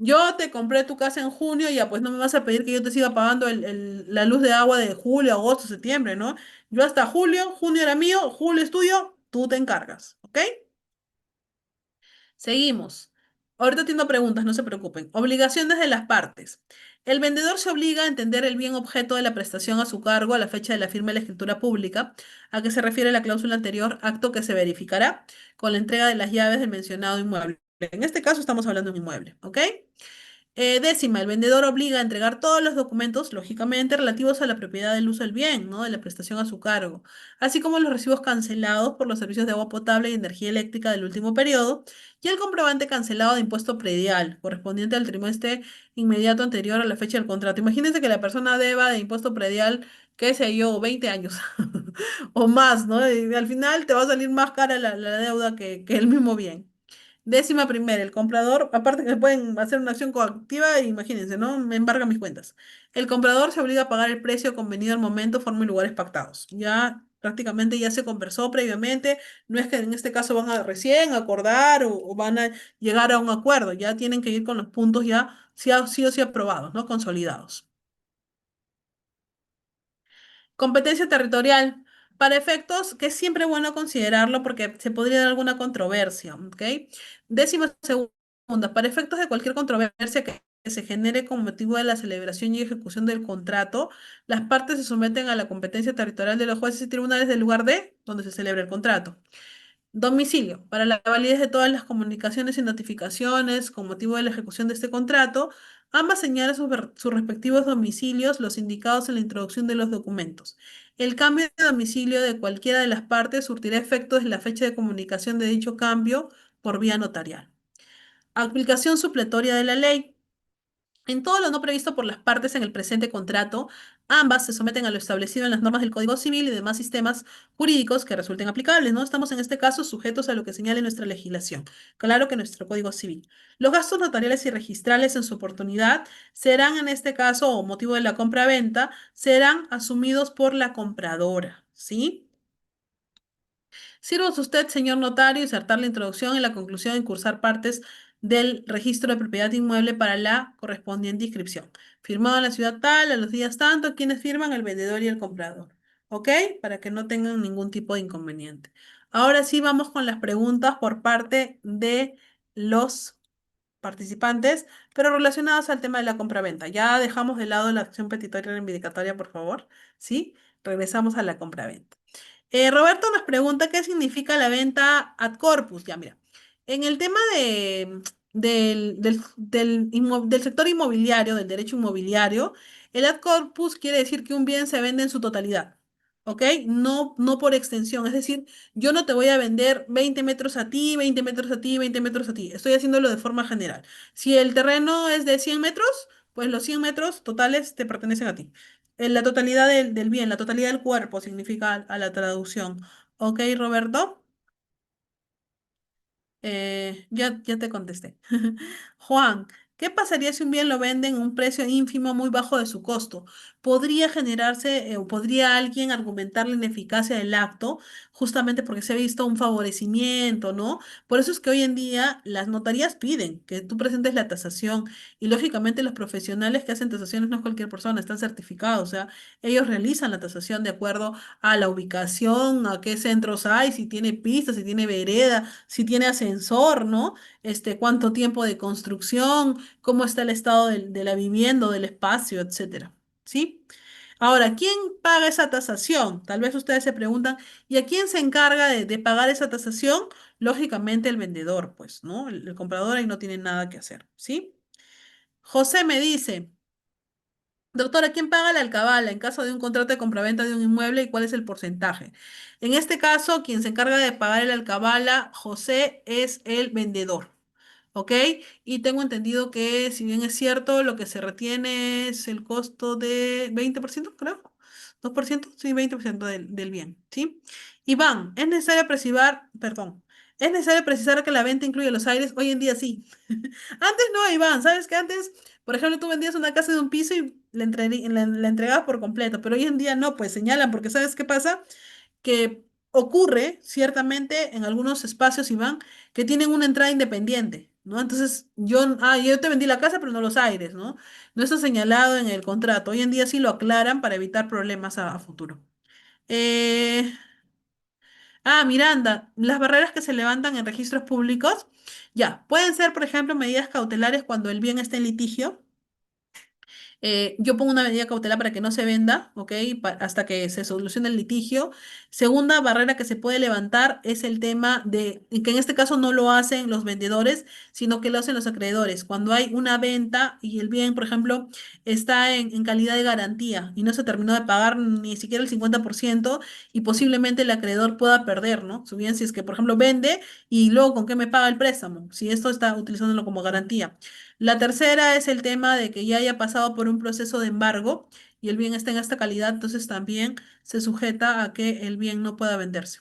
Yo te compré tu casa en junio, ya pues no me vas a pedir que yo te siga pagando la luz de agua de julio, agosto, septiembre, ¿no? Yo hasta julio, junio era mío, julio es tuyo, tú te encargas, ¿ok? Seguimos. Ahorita tengo preguntas, no se preocupen. Obligaciones de las partes. El vendedor se obliga a entender el bien objeto de la prestación a su cargo a la fecha de la firma de la escritura pública, a que se refiere la cláusula anterior, acto que se verificará con la entrega de las llaves del mencionado inmueble. En este caso estamos hablando de un inmueble, ¿ok? Décima, el vendedor obliga a entregar todos los documentos, lógicamente, relativos a la propiedad del uso del bien, ¿no? De la prestación a su cargo, así como los recibos cancelados por los servicios de agua potable y energía eléctrica del último periodo, y el comprobante cancelado de impuesto predial, correspondiente al trimestre inmediato anterior a la fecha del contrato. Imagínense que la persona deba de impuesto predial, qué sé yo, 20 años o más, ¿no? Y al final te va a salir más cara la deuda que el mismo bien. Décima primera, el comprador, aparte que pueden hacer una acción coactiva, imagínense, ¿no? Me embargan mis cuentas. El comprador se obliga a pagar el precio convenido al momento, forma y lugares pactados. Ya prácticamente ya se conversó previamente, no es que en este caso van a recién acordar o van a llegar a un acuerdo, ya tienen que ir con los puntos ya sí o sí aprobados, ¿no? Consolidados. Competencia territorial. Para efectos, que es siempre bueno considerarlo porque se podría dar alguna controversia, ¿ok? Décima segunda, para efectos de cualquier controversia que se genere con motivo de la celebración y ejecución del contrato, las partes se someten a la competencia territorial de los jueces y tribunales del lugar de donde se celebra el contrato. Domicilio. Para la validez de todas las comunicaciones y notificaciones con motivo de la ejecución de este contrato, ambas señalan sus respectivos domicilios, los indicados en la introducción de los documentos. El cambio de domicilio de cualquiera de las partes surtirá efecto desde la fecha de comunicación de dicho cambio por vía notarial. Aplicación supletoria de la ley. En todo lo no previsto por las partes en el presente contrato, ambas se someten a lo establecido en las normas del Código Civil y demás sistemas jurídicos que resulten aplicables, ¿no? Estamos en este caso sujetos a lo que señale nuestra legislación. Claro que nuestro Código Civil. Los gastos notariales y registrales en su oportunidad serán en este caso, o motivo de la compra-venta, serán asumidos por la compradora, ¿sí? Sírvase usted, señor notario, insertar la introducción y la conclusión en cursar partes del registro de propiedad inmueble para la correspondiente inscripción. Firmado en la ciudad tal, a los días tanto, quienes firman el vendedor y el comprador. ¿Ok? Para que no tengan ningún tipo de inconveniente. Ahora sí vamos con las preguntas por parte de los participantes, pero relacionadas al tema de la compraventa. Ya dejamos de lado la acción petitoria reivindicatoria, por favor. ¿Sí? Regresamos a la compraventa. Roberto nos pregunta qué significa la venta ad corpus. Ya, mira, en el tema del sector inmobiliario, del derecho inmobiliario, el ad corpus quiere decir que un bien se vende en su totalidad, ¿ok? No, no por extensión, es decir, yo no te voy a vender 20 metros a ti, 20 metros a ti, 20 metros a ti, estoy haciéndolo de forma general. Si el terreno es de 100 metros, pues los 100 metros totales te pertenecen a ti. En la totalidad del bien, la totalidad del cuerpo significa a la traducción. ¿Ok, Roberto? Ya te contesté. Juan, ¿qué pasaría si un bien lo venden a un precio ínfimo muy bajo de su costo? ¿Podría generarse o podría alguien argumentar la ineficacia del acto justamente porque se ha visto un favorecimiento, ¿no? Por eso es que hoy en día las notarías piden que tú presentes la tasación y lógicamente los profesionales que hacen tasaciones no es cualquier persona, están certificados, o sea, ellos realizan la tasación de acuerdo a la ubicación, a qué centros hay, si tiene pistas, si tiene vereda, si tiene ascensor, ¿no? Cuánto tiempo de construcción, cómo está el estado de la vivienda, o del espacio, etcétera. ¿Sí? Ahora, ¿quién paga esa tasación? Tal vez ustedes se preguntan, ¿y a quién se encarga de pagar esa tasación? Lógicamente el vendedor, pues, ¿no? El comprador ahí no tiene nada que hacer, ¿sí? José me dice, doctora, ¿quién paga la alcabala en caso de un contrato de compraventa de un inmueble y cuál es el porcentaje? En este caso, quien se encarga de pagar el alcabala, José, es el vendedor. ¿Ok? Y tengo entendido que, si bien es cierto, lo que se retiene es el costo de 20%, creo. 2%, sí, 20% del bien, ¿sí? Iván, es necesario precisar que la venta incluye los aires. Hoy en día sí. Antes no, Iván, ¿sabes que antes, por ejemplo, tú vendías una casa de un piso y la entregabas por completo, pero hoy en día no, pues señalan, porque ¿sabes qué pasa? Que ocurre ciertamente en algunos espacios, Iván, que tienen una entrada independiente. ¿no? Entonces, yo te vendí la casa, pero no los aires, ¿no? No está señalado en el contrato. Hoy en día sí lo aclaran para evitar problemas a futuro. Eh, Miranda, las barreras que se levantan en registros públicos, ya, pueden ser, por ejemplo, medidas cautelares cuando el bien está en litigio. Yo pongo una medida cautelar para que no se venda, ¿ok? Hasta que se solucione el litigio. Segunda barrera que se puede levantar es el tema de que en este caso no lo hacen los vendedores, sino que lo hacen los acreedores. Cuando hay una venta y el bien, por ejemplo, está en calidad de garantía y no se terminó de pagar ni siquiera el 50% y posiblemente el acreedor pueda perder, ¿no? Su bien, si es que, por ejemplo, vende y luego con qué me paga el préstamo, si esto está utilizándolo como garantía. La tercera es el tema de que ya haya pasado por un proceso de embargo y el bien está en esta calidad, entonces también se sujeta a que el bien no pueda venderse.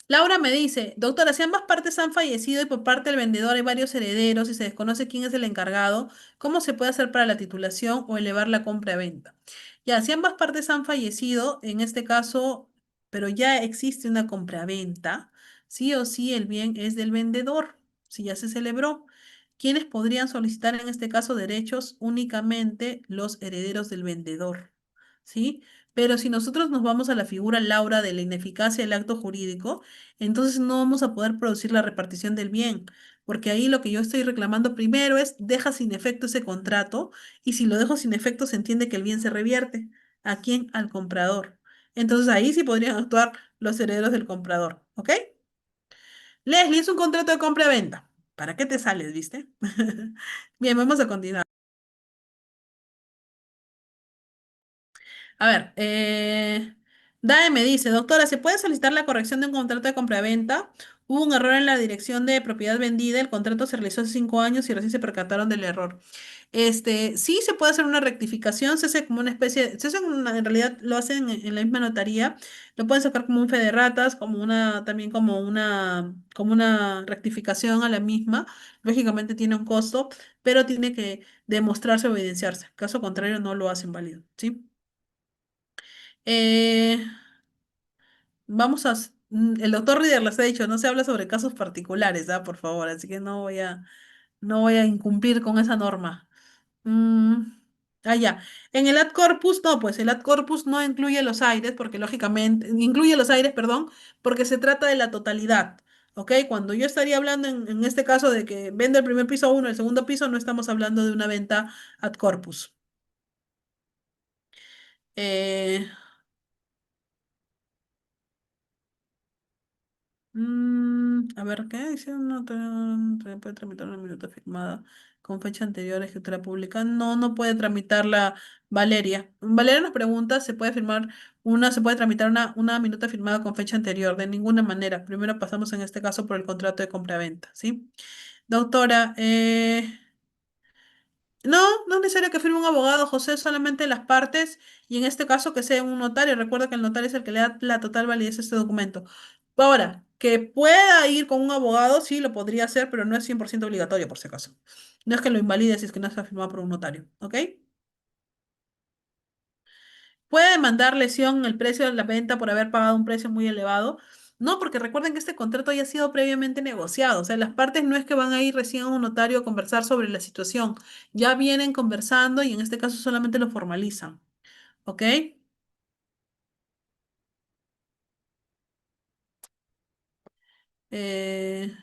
Laura me dice, doctora, si ambas partes han fallecido y por parte del vendedor hay varios herederos y se desconoce quién es el encargado, ¿cómo se puede hacer para la titulación o elevar la compra-venta? Ya, si ambas partes han fallecido, en este caso, pero ya existe una compra-venta, sí o sí el bien es del vendedor, si ya se celebró. ¿Quiénes podrían solicitar en este caso derechos? Únicamente los herederos del vendedor, ¿sí? Pero si nosotros nos vamos a la figura Laura de la ineficacia del acto jurídico, entonces no vamos a poder producir la repartición del bien, porque ahí lo que yo estoy reclamando primero es deja sin efecto ese contrato y si lo dejo sin efecto se entiende que el bien se revierte. ¿A quién? Al comprador. Entonces ahí sí podrían actuar los herederos del comprador, ¿ok? Leslie, es un contrato de compra-venta. ¿Para qué te sales, viste? Bien, vamos a continuar. A ver, Dae me dice, doctora, ¿se puede solicitar la corrección de un contrato de compraventa? Hubo un error en la dirección de propiedad vendida, el contrato se realizó hace 5 años y recién se percataron del error. Sí se puede hacer una rectificación, se hace como una especie, en realidad lo hacen en la misma notaría, lo pueden sacar como un fe de ratas, también como una rectificación a la misma. Lógicamente tiene un costo, pero tiene que demostrarse o evidenciarse. Caso contrario, no lo hacen válido, ¿sí? Eh, el doctor Rieder les ha dicho, no se habla sobre casos particulares, por favor, así que no voy a incumplir con esa norma. Mm, ya. En el ad corpus, no, pues el ad corpus no incluye los aires, porque lógicamente, incluye los aires, perdón, porque se trata de la totalidad. ¿Ok? Cuando yo estaría hablando en este caso de que vende el primer piso a uno, el segundo piso, no estamos hablando de una venta ad corpus. Eh, a ver, ¿qué dice? No te puede tramitar una minuta firmada con fecha anterior a escritura pública. No, no puede tramitarla Valeria. Valeria nos pregunta, se puede tramitar una minuta firmada con fecha anterior. De ninguna manera. Primero pasamos en este caso por el contrato de compraventa, ¿sí? Doctora, no, no es necesario que firme un abogado, José, solamente las partes y en este caso que sea un notario. Recuerda que el notario es el que le da la total validez a este documento. Ahora, que pueda ir con un abogado, sí lo podría hacer, pero no es 100% obligatorio por si acaso. No es que lo invalide si es que no está firmado por un notario, ¿ok? Puede demandar lesión en el precio de la venta por haber pagado un precio muy elevado. No, porque recuerden que este contrato ya ha sido previamente negociado. O sea, las partes no es que van a ir recién a un notario a conversar sobre la situación. Ya vienen conversando y en este caso solamente lo formalizan. ¿Ok? Eh,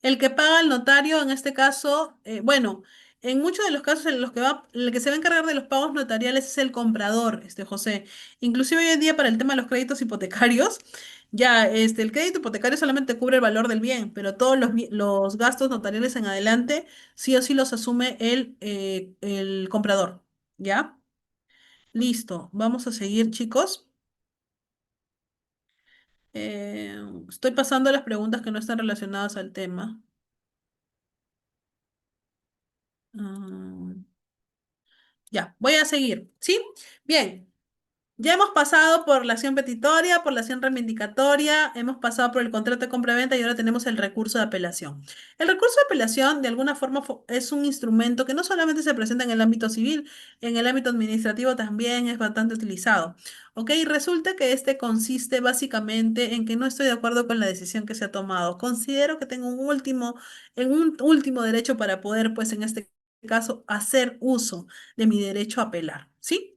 El que paga el notario, en este caso, bueno, en muchos de los casos en los el que se va a encargar de los pagos notariales es el comprador, José. Inclusive hoy en día para el tema de los créditos hipotecarios, ya, el crédito hipotecario solamente cubre el valor del bien, pero todos los gastos notariales en adelante, sí o sí los asume el comprador. ¿Ya? Listo. Vamos a seguir, chicos. Eh, Estoy pasando las preguntas que no están relacionadas al tema. Mm, Ya, voy a seguir. ¿Sí? Bien. Ya hemos pasado por la acción petitoria, por la acción reivindicatoria, hemos pasado por el contrato de compraventa y ahora tenemos el recurso de apelación. El recurso de apelación, de alguna forma, es un instrumento que no solamente se presenta en el ámbito civil, en el ámbito administrativo también es bastante utilizado. ¿Ok? Y resulta que este consiste básicamente en que no estoy de acuerdo con la decisión que se ha tomado. Considero que tengo un último derecho para poder, pues en este caso, hacer uso de mi derecho a apelar. ¿Sí?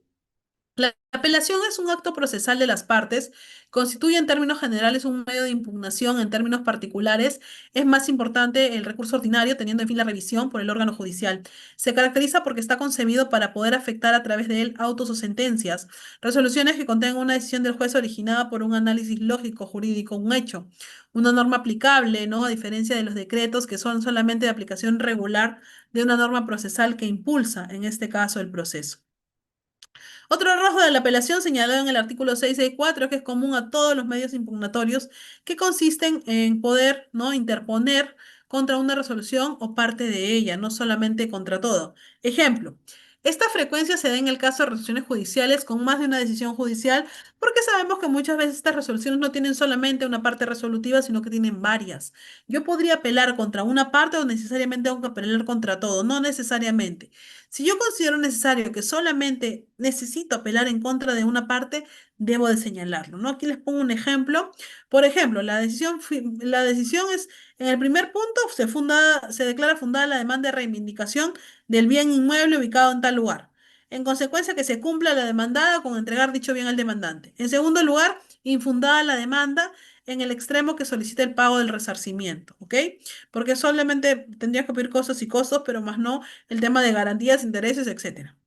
La apelación es un acto procesal de las partes, constituye en términos generales un medio de impugnación, en términos particulares es más importante el recurso ordinario, teniendo en fin la revisión por el órgano judicial. Se caracteriza porque está concebido para poder afectar a través de él autos o sentencias, resoluciones que contengan una decisión del juez originada por un análisis lógico, jurídico, un hecho, una norma aplicable, ¿no? A diferencia de los decretos que son solamente de aplicación regular de una norma procesal que impulsa, en este caso, el proceso. Otro rasgo de la apelación señalado en el artículo 664 es que es común a todos los medios impugnatorios que consisten en poder, ¿no? Interponer contra una resolución o parte de ella, no solamente contra todo. Ejemplo, esta frecuencia se da en el caso de resoluciones judiciales con más de una decisión judicial, porque sabemos que muchas veces estas resoluciones no tienen solamente una parte resolutiva, sino que tienen varias. Yo podría apelar contra una parte o necesariamente tengo que apelar contra todo, no necesariamente. Si yo considero necesario que solamente necesito apelar en contra de una parte, debo de señalarlo, ¿no? Aquí les pongo un ejemplo. Por ejemplo, la decisión es, en el primer punto, se declara fundada la demanda de reivindicación del bien inmueble ubicado en tal lugar. En consecuencia, que se cumpla la demandada con entregar dicho bien al demandante. En segundo lugar, infundada la demanda en el extremo que solicita el pago del resarcimiento, ¿ok? Porque solamente tendrías que pedir costos y costos, pero más no el tema de garantías, intereses, etcétera.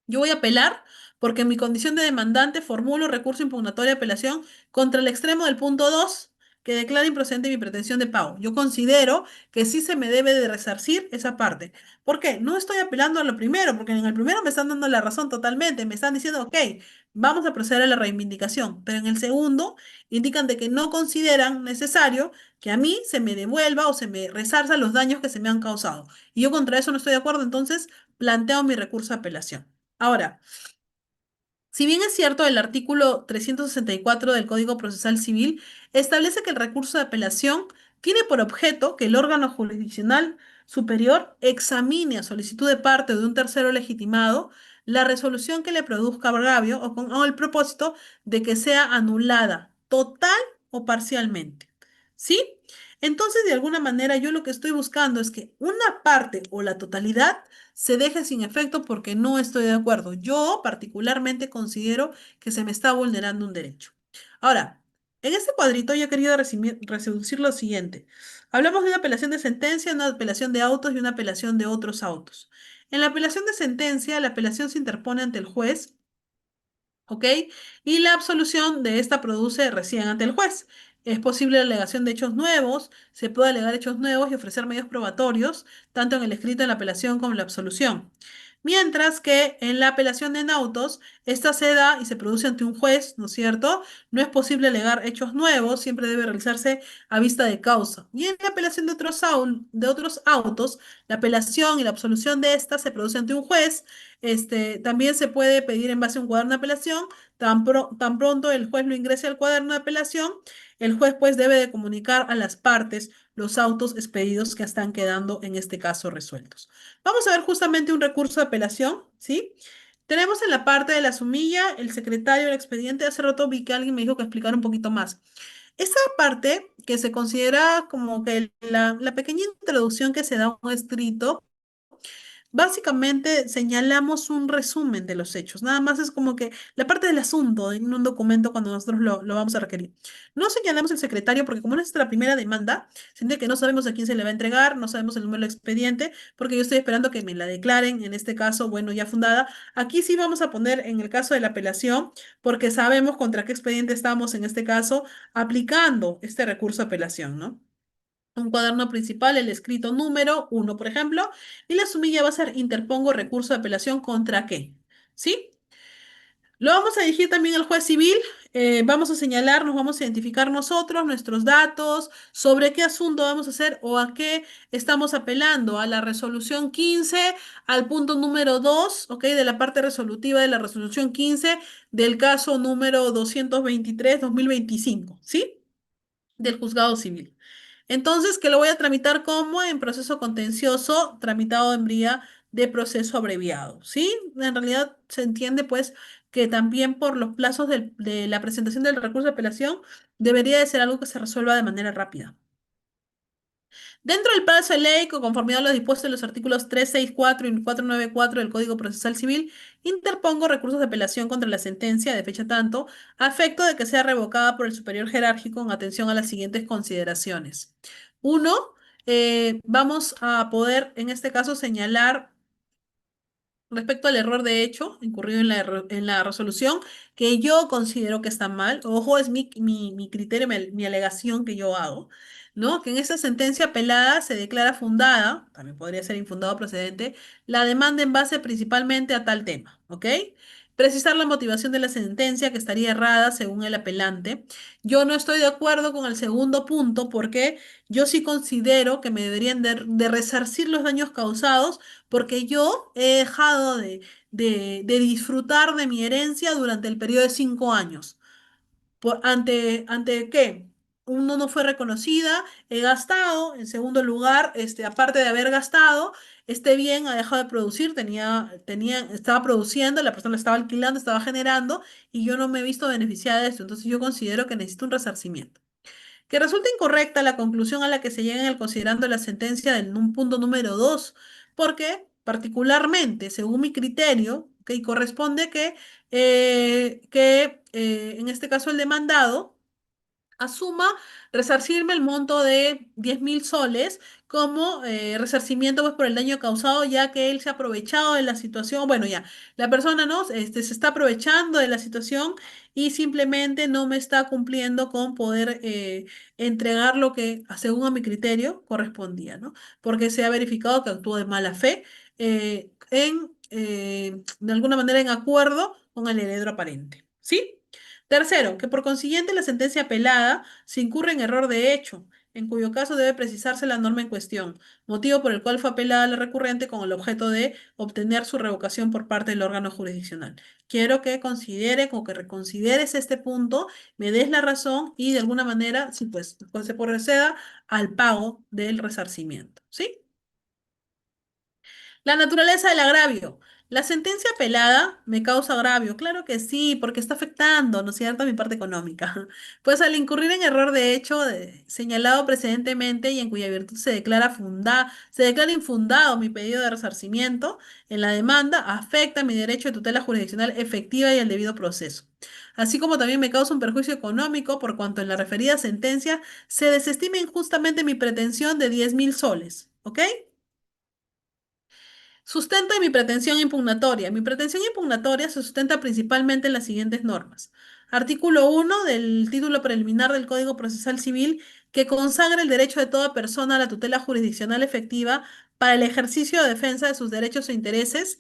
Yo voy a apelar porque en mi condición de demandante formulo recurso impugnatorio de apelación contra el extremo del punto 2 que declara improcedente mi pretensión de pago. Yo considero que sí se me debe de resarcir esa parte. ¿Por qué? No estoy apelando a lo primero, porque en el primero me están dando la razón totalmente, me están diciendo, ok, vamos a proceder a la reivindicación, pero en el segundo indican de que no consideran necesario que a mí se me devuelva o se me resarza los daños que se me han causado. Y yo contra eso no estoy de acuerdo, entonces planteo mi recurso de apelación. Ahora, si bien es cierto, el artículo 364 del Código Procesal Civil establece que el recurso de apelación tiene por objeto que el órgano jurisdiccional superior examine a solicitud de parte o de un tercero legitimado la resolución que le produzca agravio o el propósito de que sea anulada total o parcialmente. ¿Sí? Entonces, de alguna manera, yo lo que estoy buscando es que una parte o la totalidad se deje sin efecto porque no estoy de acuerdo. Yo particularmente considero que se me está vulnerando un derecho. Ahora, en este cuadrito yo he querido reducir lo siguiente. Hablamos de una apelación de sentencia, una apelación de autos y una apelación de otros autos. En la apelación de sentencia, la apelación se interpone ante el juez. ¿Ok? Y la absolución de esta produce recién ante el juez. Es posible la alegación de hechos nuevos, se puede alegar hechos nuevos y ofrecer medios probatorios, tanto en el escrito en la apelación como en la absolución. Mientras que en la apelación de nautos, esta se da y se produce ante un juez, ¿no es cierto? No es posible alegar hechos nuevos, siempre debe realizarse a vista de causa. Y en la apelación de otros autos, la apelación y la absolución de esta se produce ante un juez. También se puede pedir en base a un cuaderno de apelación. Tan pronto el juez lo ingrese al cuaderno de apelación, el juez pues debe de comunicar a las partes los autos expedidos que están quedando en este caso resueltos. Vamos a ver justamente un recurso de apelación, ¿sí? Tenemos en la parte de la sumilla el secretario del expediente. Hace rato vi que alguien me dijo que explicara un poquito más. Esa parte que se considera como que la pequeña introducción que se da a un escrito. Básicamente señalamos un resumen de los hechos, nada más es como que la parte del asunto en un documento cuando nosotros lo vamos a requerir. No señalamos el secretario porque como no es nuestra primera demanda, siente que no sabemos a quién se le va a entregar, no sabemos el número del expediente, porque yo estoy esperando que me la declaren, en este caso, bueno, ya fundada. Aquí sí vamos a poner en el caso de la apelación, porque sabemos contra qué expediente estamos en este caso aplicando este recurso de apelación, ¿no? Un cuaderno principal, el escrito número uno, por ejemplo, y la sumilla va a ser interpongo recurso de apelación contra qué. ¿Sí? Lo vamos a dirigir también al juez civil. Vamos a señalar, nos vamos a identificar nosotros, nuestros datos, sobre qué asunto vamos a hacer o a qué estamos apelando. A la resolución 15, al punto número 2, ¿ok? De la parte resolutiva de la resolución 15 del caso número 223/2025, ¿sí? Del juzgado civil. Entonces, que lo voy a tramitar como en proceso contencioso, tramitado en vía de proceso abreviado, ¿sí? En realidad se entiende, pues, que también por los plazos de la presentación del recurso de apelación debería de ser algo que se resuelva de manera rápida. Dentro del plazo de ley, con conformidad a lo dispuesto en los artículos 364 y 494 del Código Procesal Civil, interpongo recursos de apelación contra la sentencia de fecha tanto, a efecto de que sea revocada por el superior jerárquico en atención a las siguientes consideraciones. Uno, vamos a poder, en este caso, señalar respecto al error de hecho incurrido en en la resolución, que yo considero que está mal, ojo, es mi criterio, mi alegación que yo hago, ¿no? Que en esta sentencia apelada se declara fundada, también podría ser infundado o procedente, la demanda en base principalmente a tal tema, ¿ok? Precisar la motivación de la sentencia que estaría errada según el apelante. Yo no estoy de acuerdo con el segundo punto porque yo sí considero que me deberían de resarcir los daños causados porque yo he dejado de disfrutar de mi herencia durante el periodo de 5 años. ¿Ante qué? Uno no fue reconocida, he gastado, en segundo lugar, aparte de haber gastado, este bien ha dejado de producir, estaba produciendo, la persona estaba alquilando, estaba generando, y yo no me he visto beneficiada de esto. Entonces yo considero que necesito un resarcimiento. Que resulta incorrecta la conclusión a la que se llega en el considerando la sentencia del punto número 2, porque particularmente, según mi criterio, que corresponde que en este caso el demandado asuma resarcirme el monto de 10.000 soles como resarcimiento pues, por el daño causado, ya que él se ha aprovechado de la situación. Bueno, ya, la persona no se está aprovechando de la situación y simplemente no me está cumpliendo con poder entregar lo que, según a mi criterio, correspondía, ¿no? Porque se ha verificado que actuó de mala fe de alguna manera, en acuerdo con el heredero aparente. ¿Sí? Tercero, que por consiguiente la sentencia apelada se incurre en error de hecho, en cuyo caso debe precisarse la norma en cuestión, motivo por el cual fue apelada la recurrente con el objeto de obtener su revocación por parte del órgano jurisdiccional. Quiero que considere o que reconsideres este punto, me des la razón y de alguna manera, sí, pues se proceda al pago del resarcimiento. ¿Sí? La naturaleza del agravio. La sentencia apelada me causa agravio. Claro que sí, porque está afectando, ¿no es cierto?, a mi parte económica. Pues al incurrir en error de hecho señalado precedentemente y en cuya virtud se declara infundado mi pedido de resarcimiento en la demanda, afecta mi derecho de tutela jurisdiccional efectiva y el debido proceso. Así como también me causa un perjuicio económico por cuanto en la referida sentencia se desestima injustamente mi pretensión de 10.000 soles. ¿Ok? Sustento de mi pretensión impugnatoria. Mi pretensión impugnatoria se sustenta principalmente en las siguientes normas. Artículo 1 del título preliminar del Código Procesal Civil que consagra el derecho de toda persona a la tutela jurisdiccional efectiva para el ejercicio de defensa de sus derechos e intereses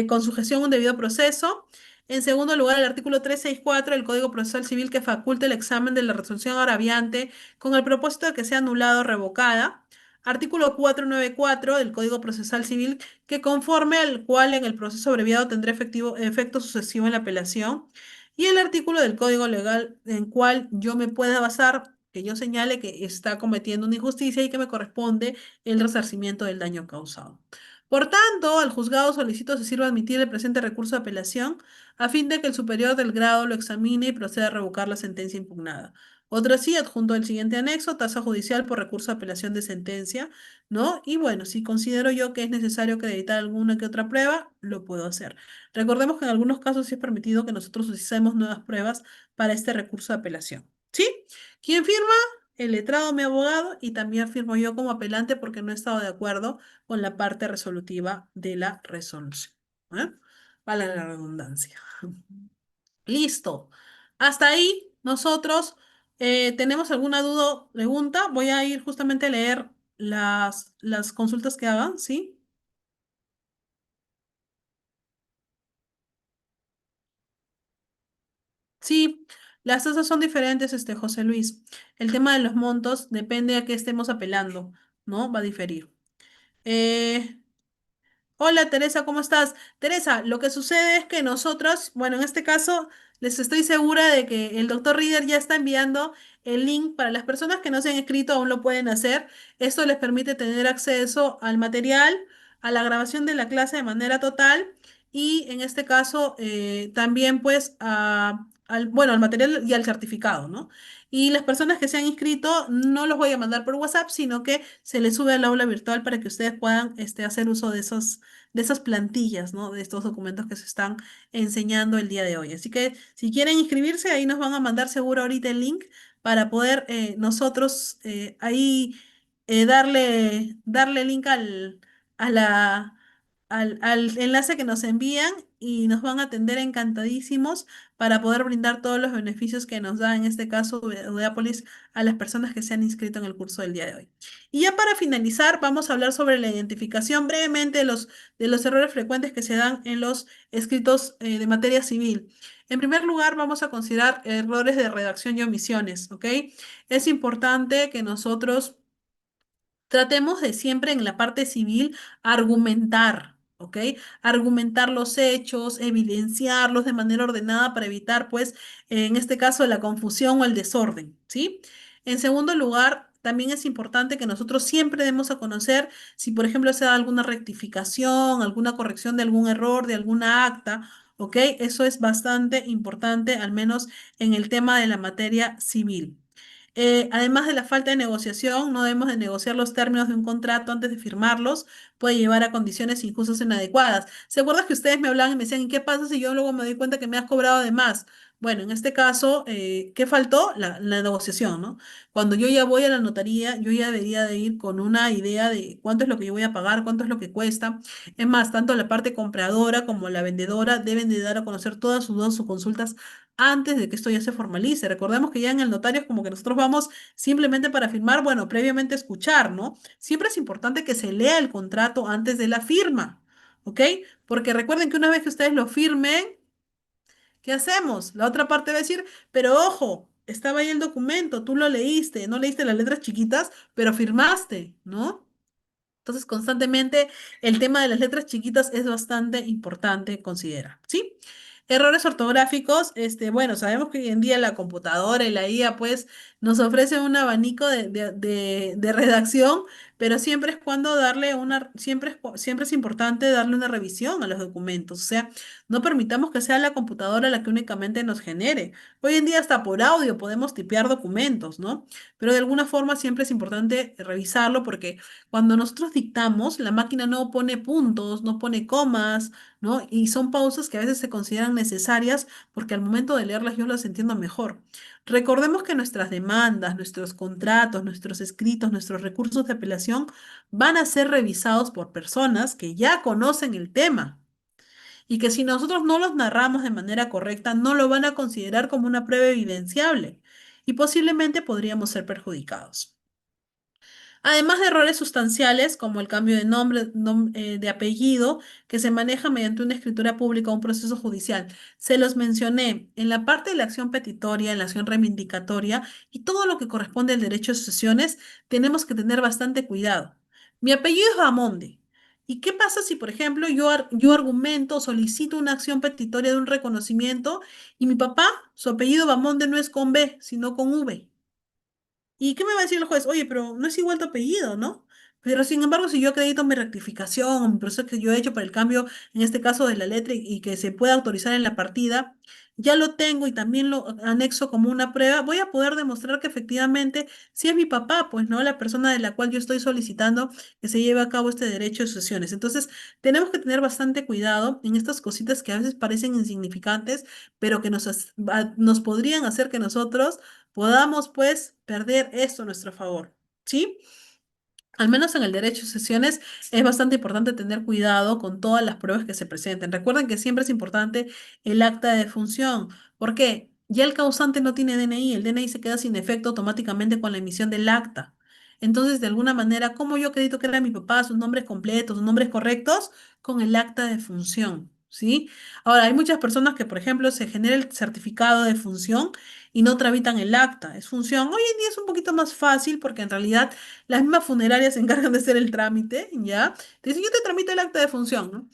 con sujeción a un debido proceso. En segundo lugar, el artículo 364 del Código Procesal Civil que faculta el examen de la resolución agraviante con el propósito de que sea anulada o revocada. Artículo 494 del Código Procesal Civil que conforme al cual en el proceso abreviado tendrá efecto sucesivo en la apelación, y el artículo del Código Legal en cual yo me pueda basar, que yo señale que está cometiendo una injusticia y que me corresponde el resarcimiento del daño causado. Por tanto, al juzgado solicito se sirva admitir el presente recurso de apelación a fin de que el superior del grado lo examine y proceda a revocar la sentencia impugnada. Otra sí, adjunto el siguiente anexo, tasa judicial por recurso de apelación de sentencia, ¿no? Y bueno, si considero yo que es necesario acreditar alguna que otra prueba, lo puedo hacer. Recordemos que en algunos casos sí es permitido que nosotros utilicemos nuevas pruebas para este recurso de apelación. ¿Sí? ¿Quién firma? El letrado, mi abogado, y también firmo yo como apelante porque no he estado de acuerdo con la parte resolutiva de la resolución. ¿Eh? Vale la redundancia. Listo. Hasta ahí nosotros tenemos alguna duda o pregunta. Voy a ir justamente a leer las consultas que hagan, ¿sí? Sí, las tasas son diferentes, José Luis. El tema de los montos depende a qué estemos apelando, ¿no? Va a diferir. Eh, Hola Teresa, ¿cómo estás? Teresa, lo que sucede es que nosotros, bueno, en este caso, les estoy segura de que el doctor Reader ya está enviando el link para las personas que no se han inscrito, aún lo pueden hacer. Esto les permite tener acceso al material, a la grabación de la clase de manera total y en este caso también pues bueno, al material y al certificado, ¿no? Y las personas que se han inscrito no los voy a mandar por WhatsApp, sino que se les sube al aula virtual para que ustedes puedan hacer uso de esas plantillas, ¿no? De estos documentos que se están enseñando el día de hoy. Así que si quieren inscribirse, ahí nos van a mandar seguro ahorita el link para poder nosotros ahí darle link a la, al enlace que nos envían y nos van a atender encantadísimos para poder brindar todos los beneficios que nos da, en este caso, Udeapolis, a las personas que se han inscrito en el curso del día de hoy. Y ya para finalizar, vamos a hablar sobre la identificación brevemente de los errores frecuentes que se dan en los escritos de materia civil. En primer lugar, vamos a considerar errores de redacción y omisiones, ¿ok? Es importante que nosotros tratemos de siempre en la parte civil argumentar, ¿ok? Argumentar los hechos, evidenciarlos de manera ordenada para evitar, pues, en este caso, la confusión o el desorden, ¿sí? En segundo lugar, también es importante que nosotros siempre demos a conocer si, por ejemplo, se da alguna rectificación, alguna corrección de algún error, de alguna acta, ¿ok? Eso es bastante importante, al menos en el tema de la materia civil. Además de la falta de negociación, no debemos de negociar los términos de un contrato antes de firmarlos, puede llevar a condiciones injustas e inadecuadas. ¿Se acuerdan que ustedes me hablaban y me decían, ¿y qué pasa si yo luego me doy cuenta que me has cobrado de más? Bueno, en este caso, ¿qué faltó? La negociación, ¿no? Cuando yo ya voy a la notaría, yo ya debería de ir con una idea de cuánto es lo que yo voy a pagar, cuánto es lo que cuesta. Es más, tanto la parte compradora como la vendedora deben de dar a conocer todas sus dudas, sus consultas antes de que esto ya se formalice. Recordemos que ya en el notario es como que nosotros vamos simplemente para firmar, bueno, previamente escuchar, ¿no? Siempre es importante que se lea el contrato antes de la firma, ¿ok? Porque recuerden que una vez que ustedes lo firmen, ¿qué hacemos? La otra parte va a decir, pero ojo, estaba ahí el documento, tú lo leíste, no leíste las letras chiquitas, pero firmaste, ¿no? Entonces, constantemente el tema de las letras chiquitas es bastante importante considerar, ¿sí? Errores ortográficos, bueno, sabemos que hoy en día la computadora y la IA pues nos ofrece un abanico de redacción, pero siempre es cuando darle siempre es importante darle una revisión a los documentos, o sea, no permitamos que sea la computadora la que únicamente nos genere. Hoy en día hasta por audio podemos tipear documentos, ¿no? Pero de alguna forma siempre es importante revisarlo porque cuando nosotros dictamos, la máquina no pone puntos, no pone comas, ¿no? Y son pausas que a veces se consideran necesarias porque al momento de leerlas yo las entiendo mejor. Recordemos que nuestras demandas, nuestros contratos, nuestros escritos, nuestros recursos de apelación van a ser revisados por personas que ya conocen el tema y que si nosotros no los narramos de manera correcta, no lo van a considerar como una prueba evidenciable y posiblemente podríamos ser perjudicados. Además de errores sustanciales como el cambio de nombre, de apellido, que se maneja mediante una escritura pública o un proceso judicial. Se los mencioné en la parte de la acción petitoria, en la acción reivindicatoria y todo lo que corresponde al derecho de sucesiones, tenemos que tener bastante cuidado. Mi apellido es Bamonde. ¿Y qué pasa si, por ejemplo, yo argumento, solicito una acción petitoria de un reconocimiento y mi papá, su apellido Bamonde no es con B, sino con V? ¿Y qué me va a decir el juez? Oye, pero no es igual tu apellido, ¿no? Pero sin embargo, si yo acredito mi rectificación o mi proceso que yo he hecho para el cambio, en este caso de la letra, y que se pueda autorizar en la partida, ya lo tengo y también lo anexo como una prueba, voy a poder demostrar que efectivamente sí es mi papá, pues no la persona de la cual yo estoy solicitando que se lleve a cabo este derecho de sucesiones. Entonces, tenemos que tener bastante cuidado en estas cositas que a veces parecen insignificantes, pero que nos podrían hacer que nosotros podamos pues perder esto a nuestro favor, ¿sí? Al menos en el derecho de sesiones es bastante importante tener cuidado con todas las pruebas que se presenten. Recuerden que siempre es importante el acta de defunción. ¿Por qué? Ya el causante no tiene DNI, el DNI se queda sin efecto automáticamente con la emisión del acta. Entonces, de alguna manera, ¿cómo yo acredito que era mi papá, sus nombres completos, sus nombres correctos? Con el acta de función, ¿sí? Ahora, hay muchas personas que, por ejemplo, se genera el certificado de función y no tramitan el acta. Es función. Hoy en día es un poquito más fácil porque en realidad las mismas funerarias se encargan de hacer el trámite, ¿ya? Te dicen, yo te tramito el acta de función, ¿no?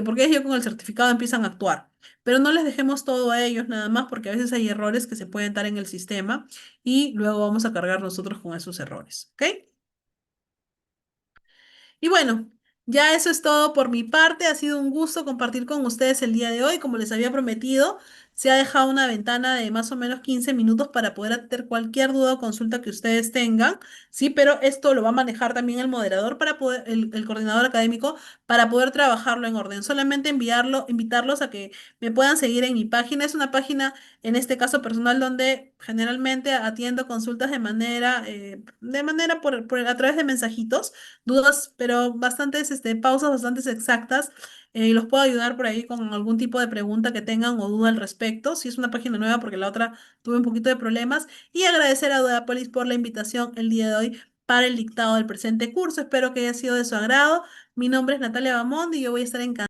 Porque ellos con el certificado empiezan a actuar. Pero no les dejemos todo a ellos nada más porque a veces hay errores que se pueden dar en el sistema y luego vamos a cargar nosotros con esos errores, ¿ok? Y bueno, ya eso es todo por mi parte. Ha sido un gusto compartir con ustedes el día de hoy. Como les había prometido, se ha dejado una ventana de más o menos 15 minutos para poder atender cualquier duda o consulta que ustedes tengan. Sí, pero esto lo va a manejar también el moderador para poder, el coordinador académico, para poder trabajarlo en orden. Solamente invitarlos a que me puedan seguir en mi página. Es una página, en este caso personal, donde generalmente atiendo consultas de manera a través de mensajitos dudas, pero bastantes pausas bastante exactas. Los puedo ayudar por ahí con algún tipo de pregunta que tengan o duda al respecto. Si es una página nueva, porque la otra tuve un poquito de problemas. Y agradecer a Dudapolis por la invitación el día de hoy para el dictado del presente curso. Espero que haya sido de su agrado. Mi nombre es Natalia Bamond y yo voy a estar encantada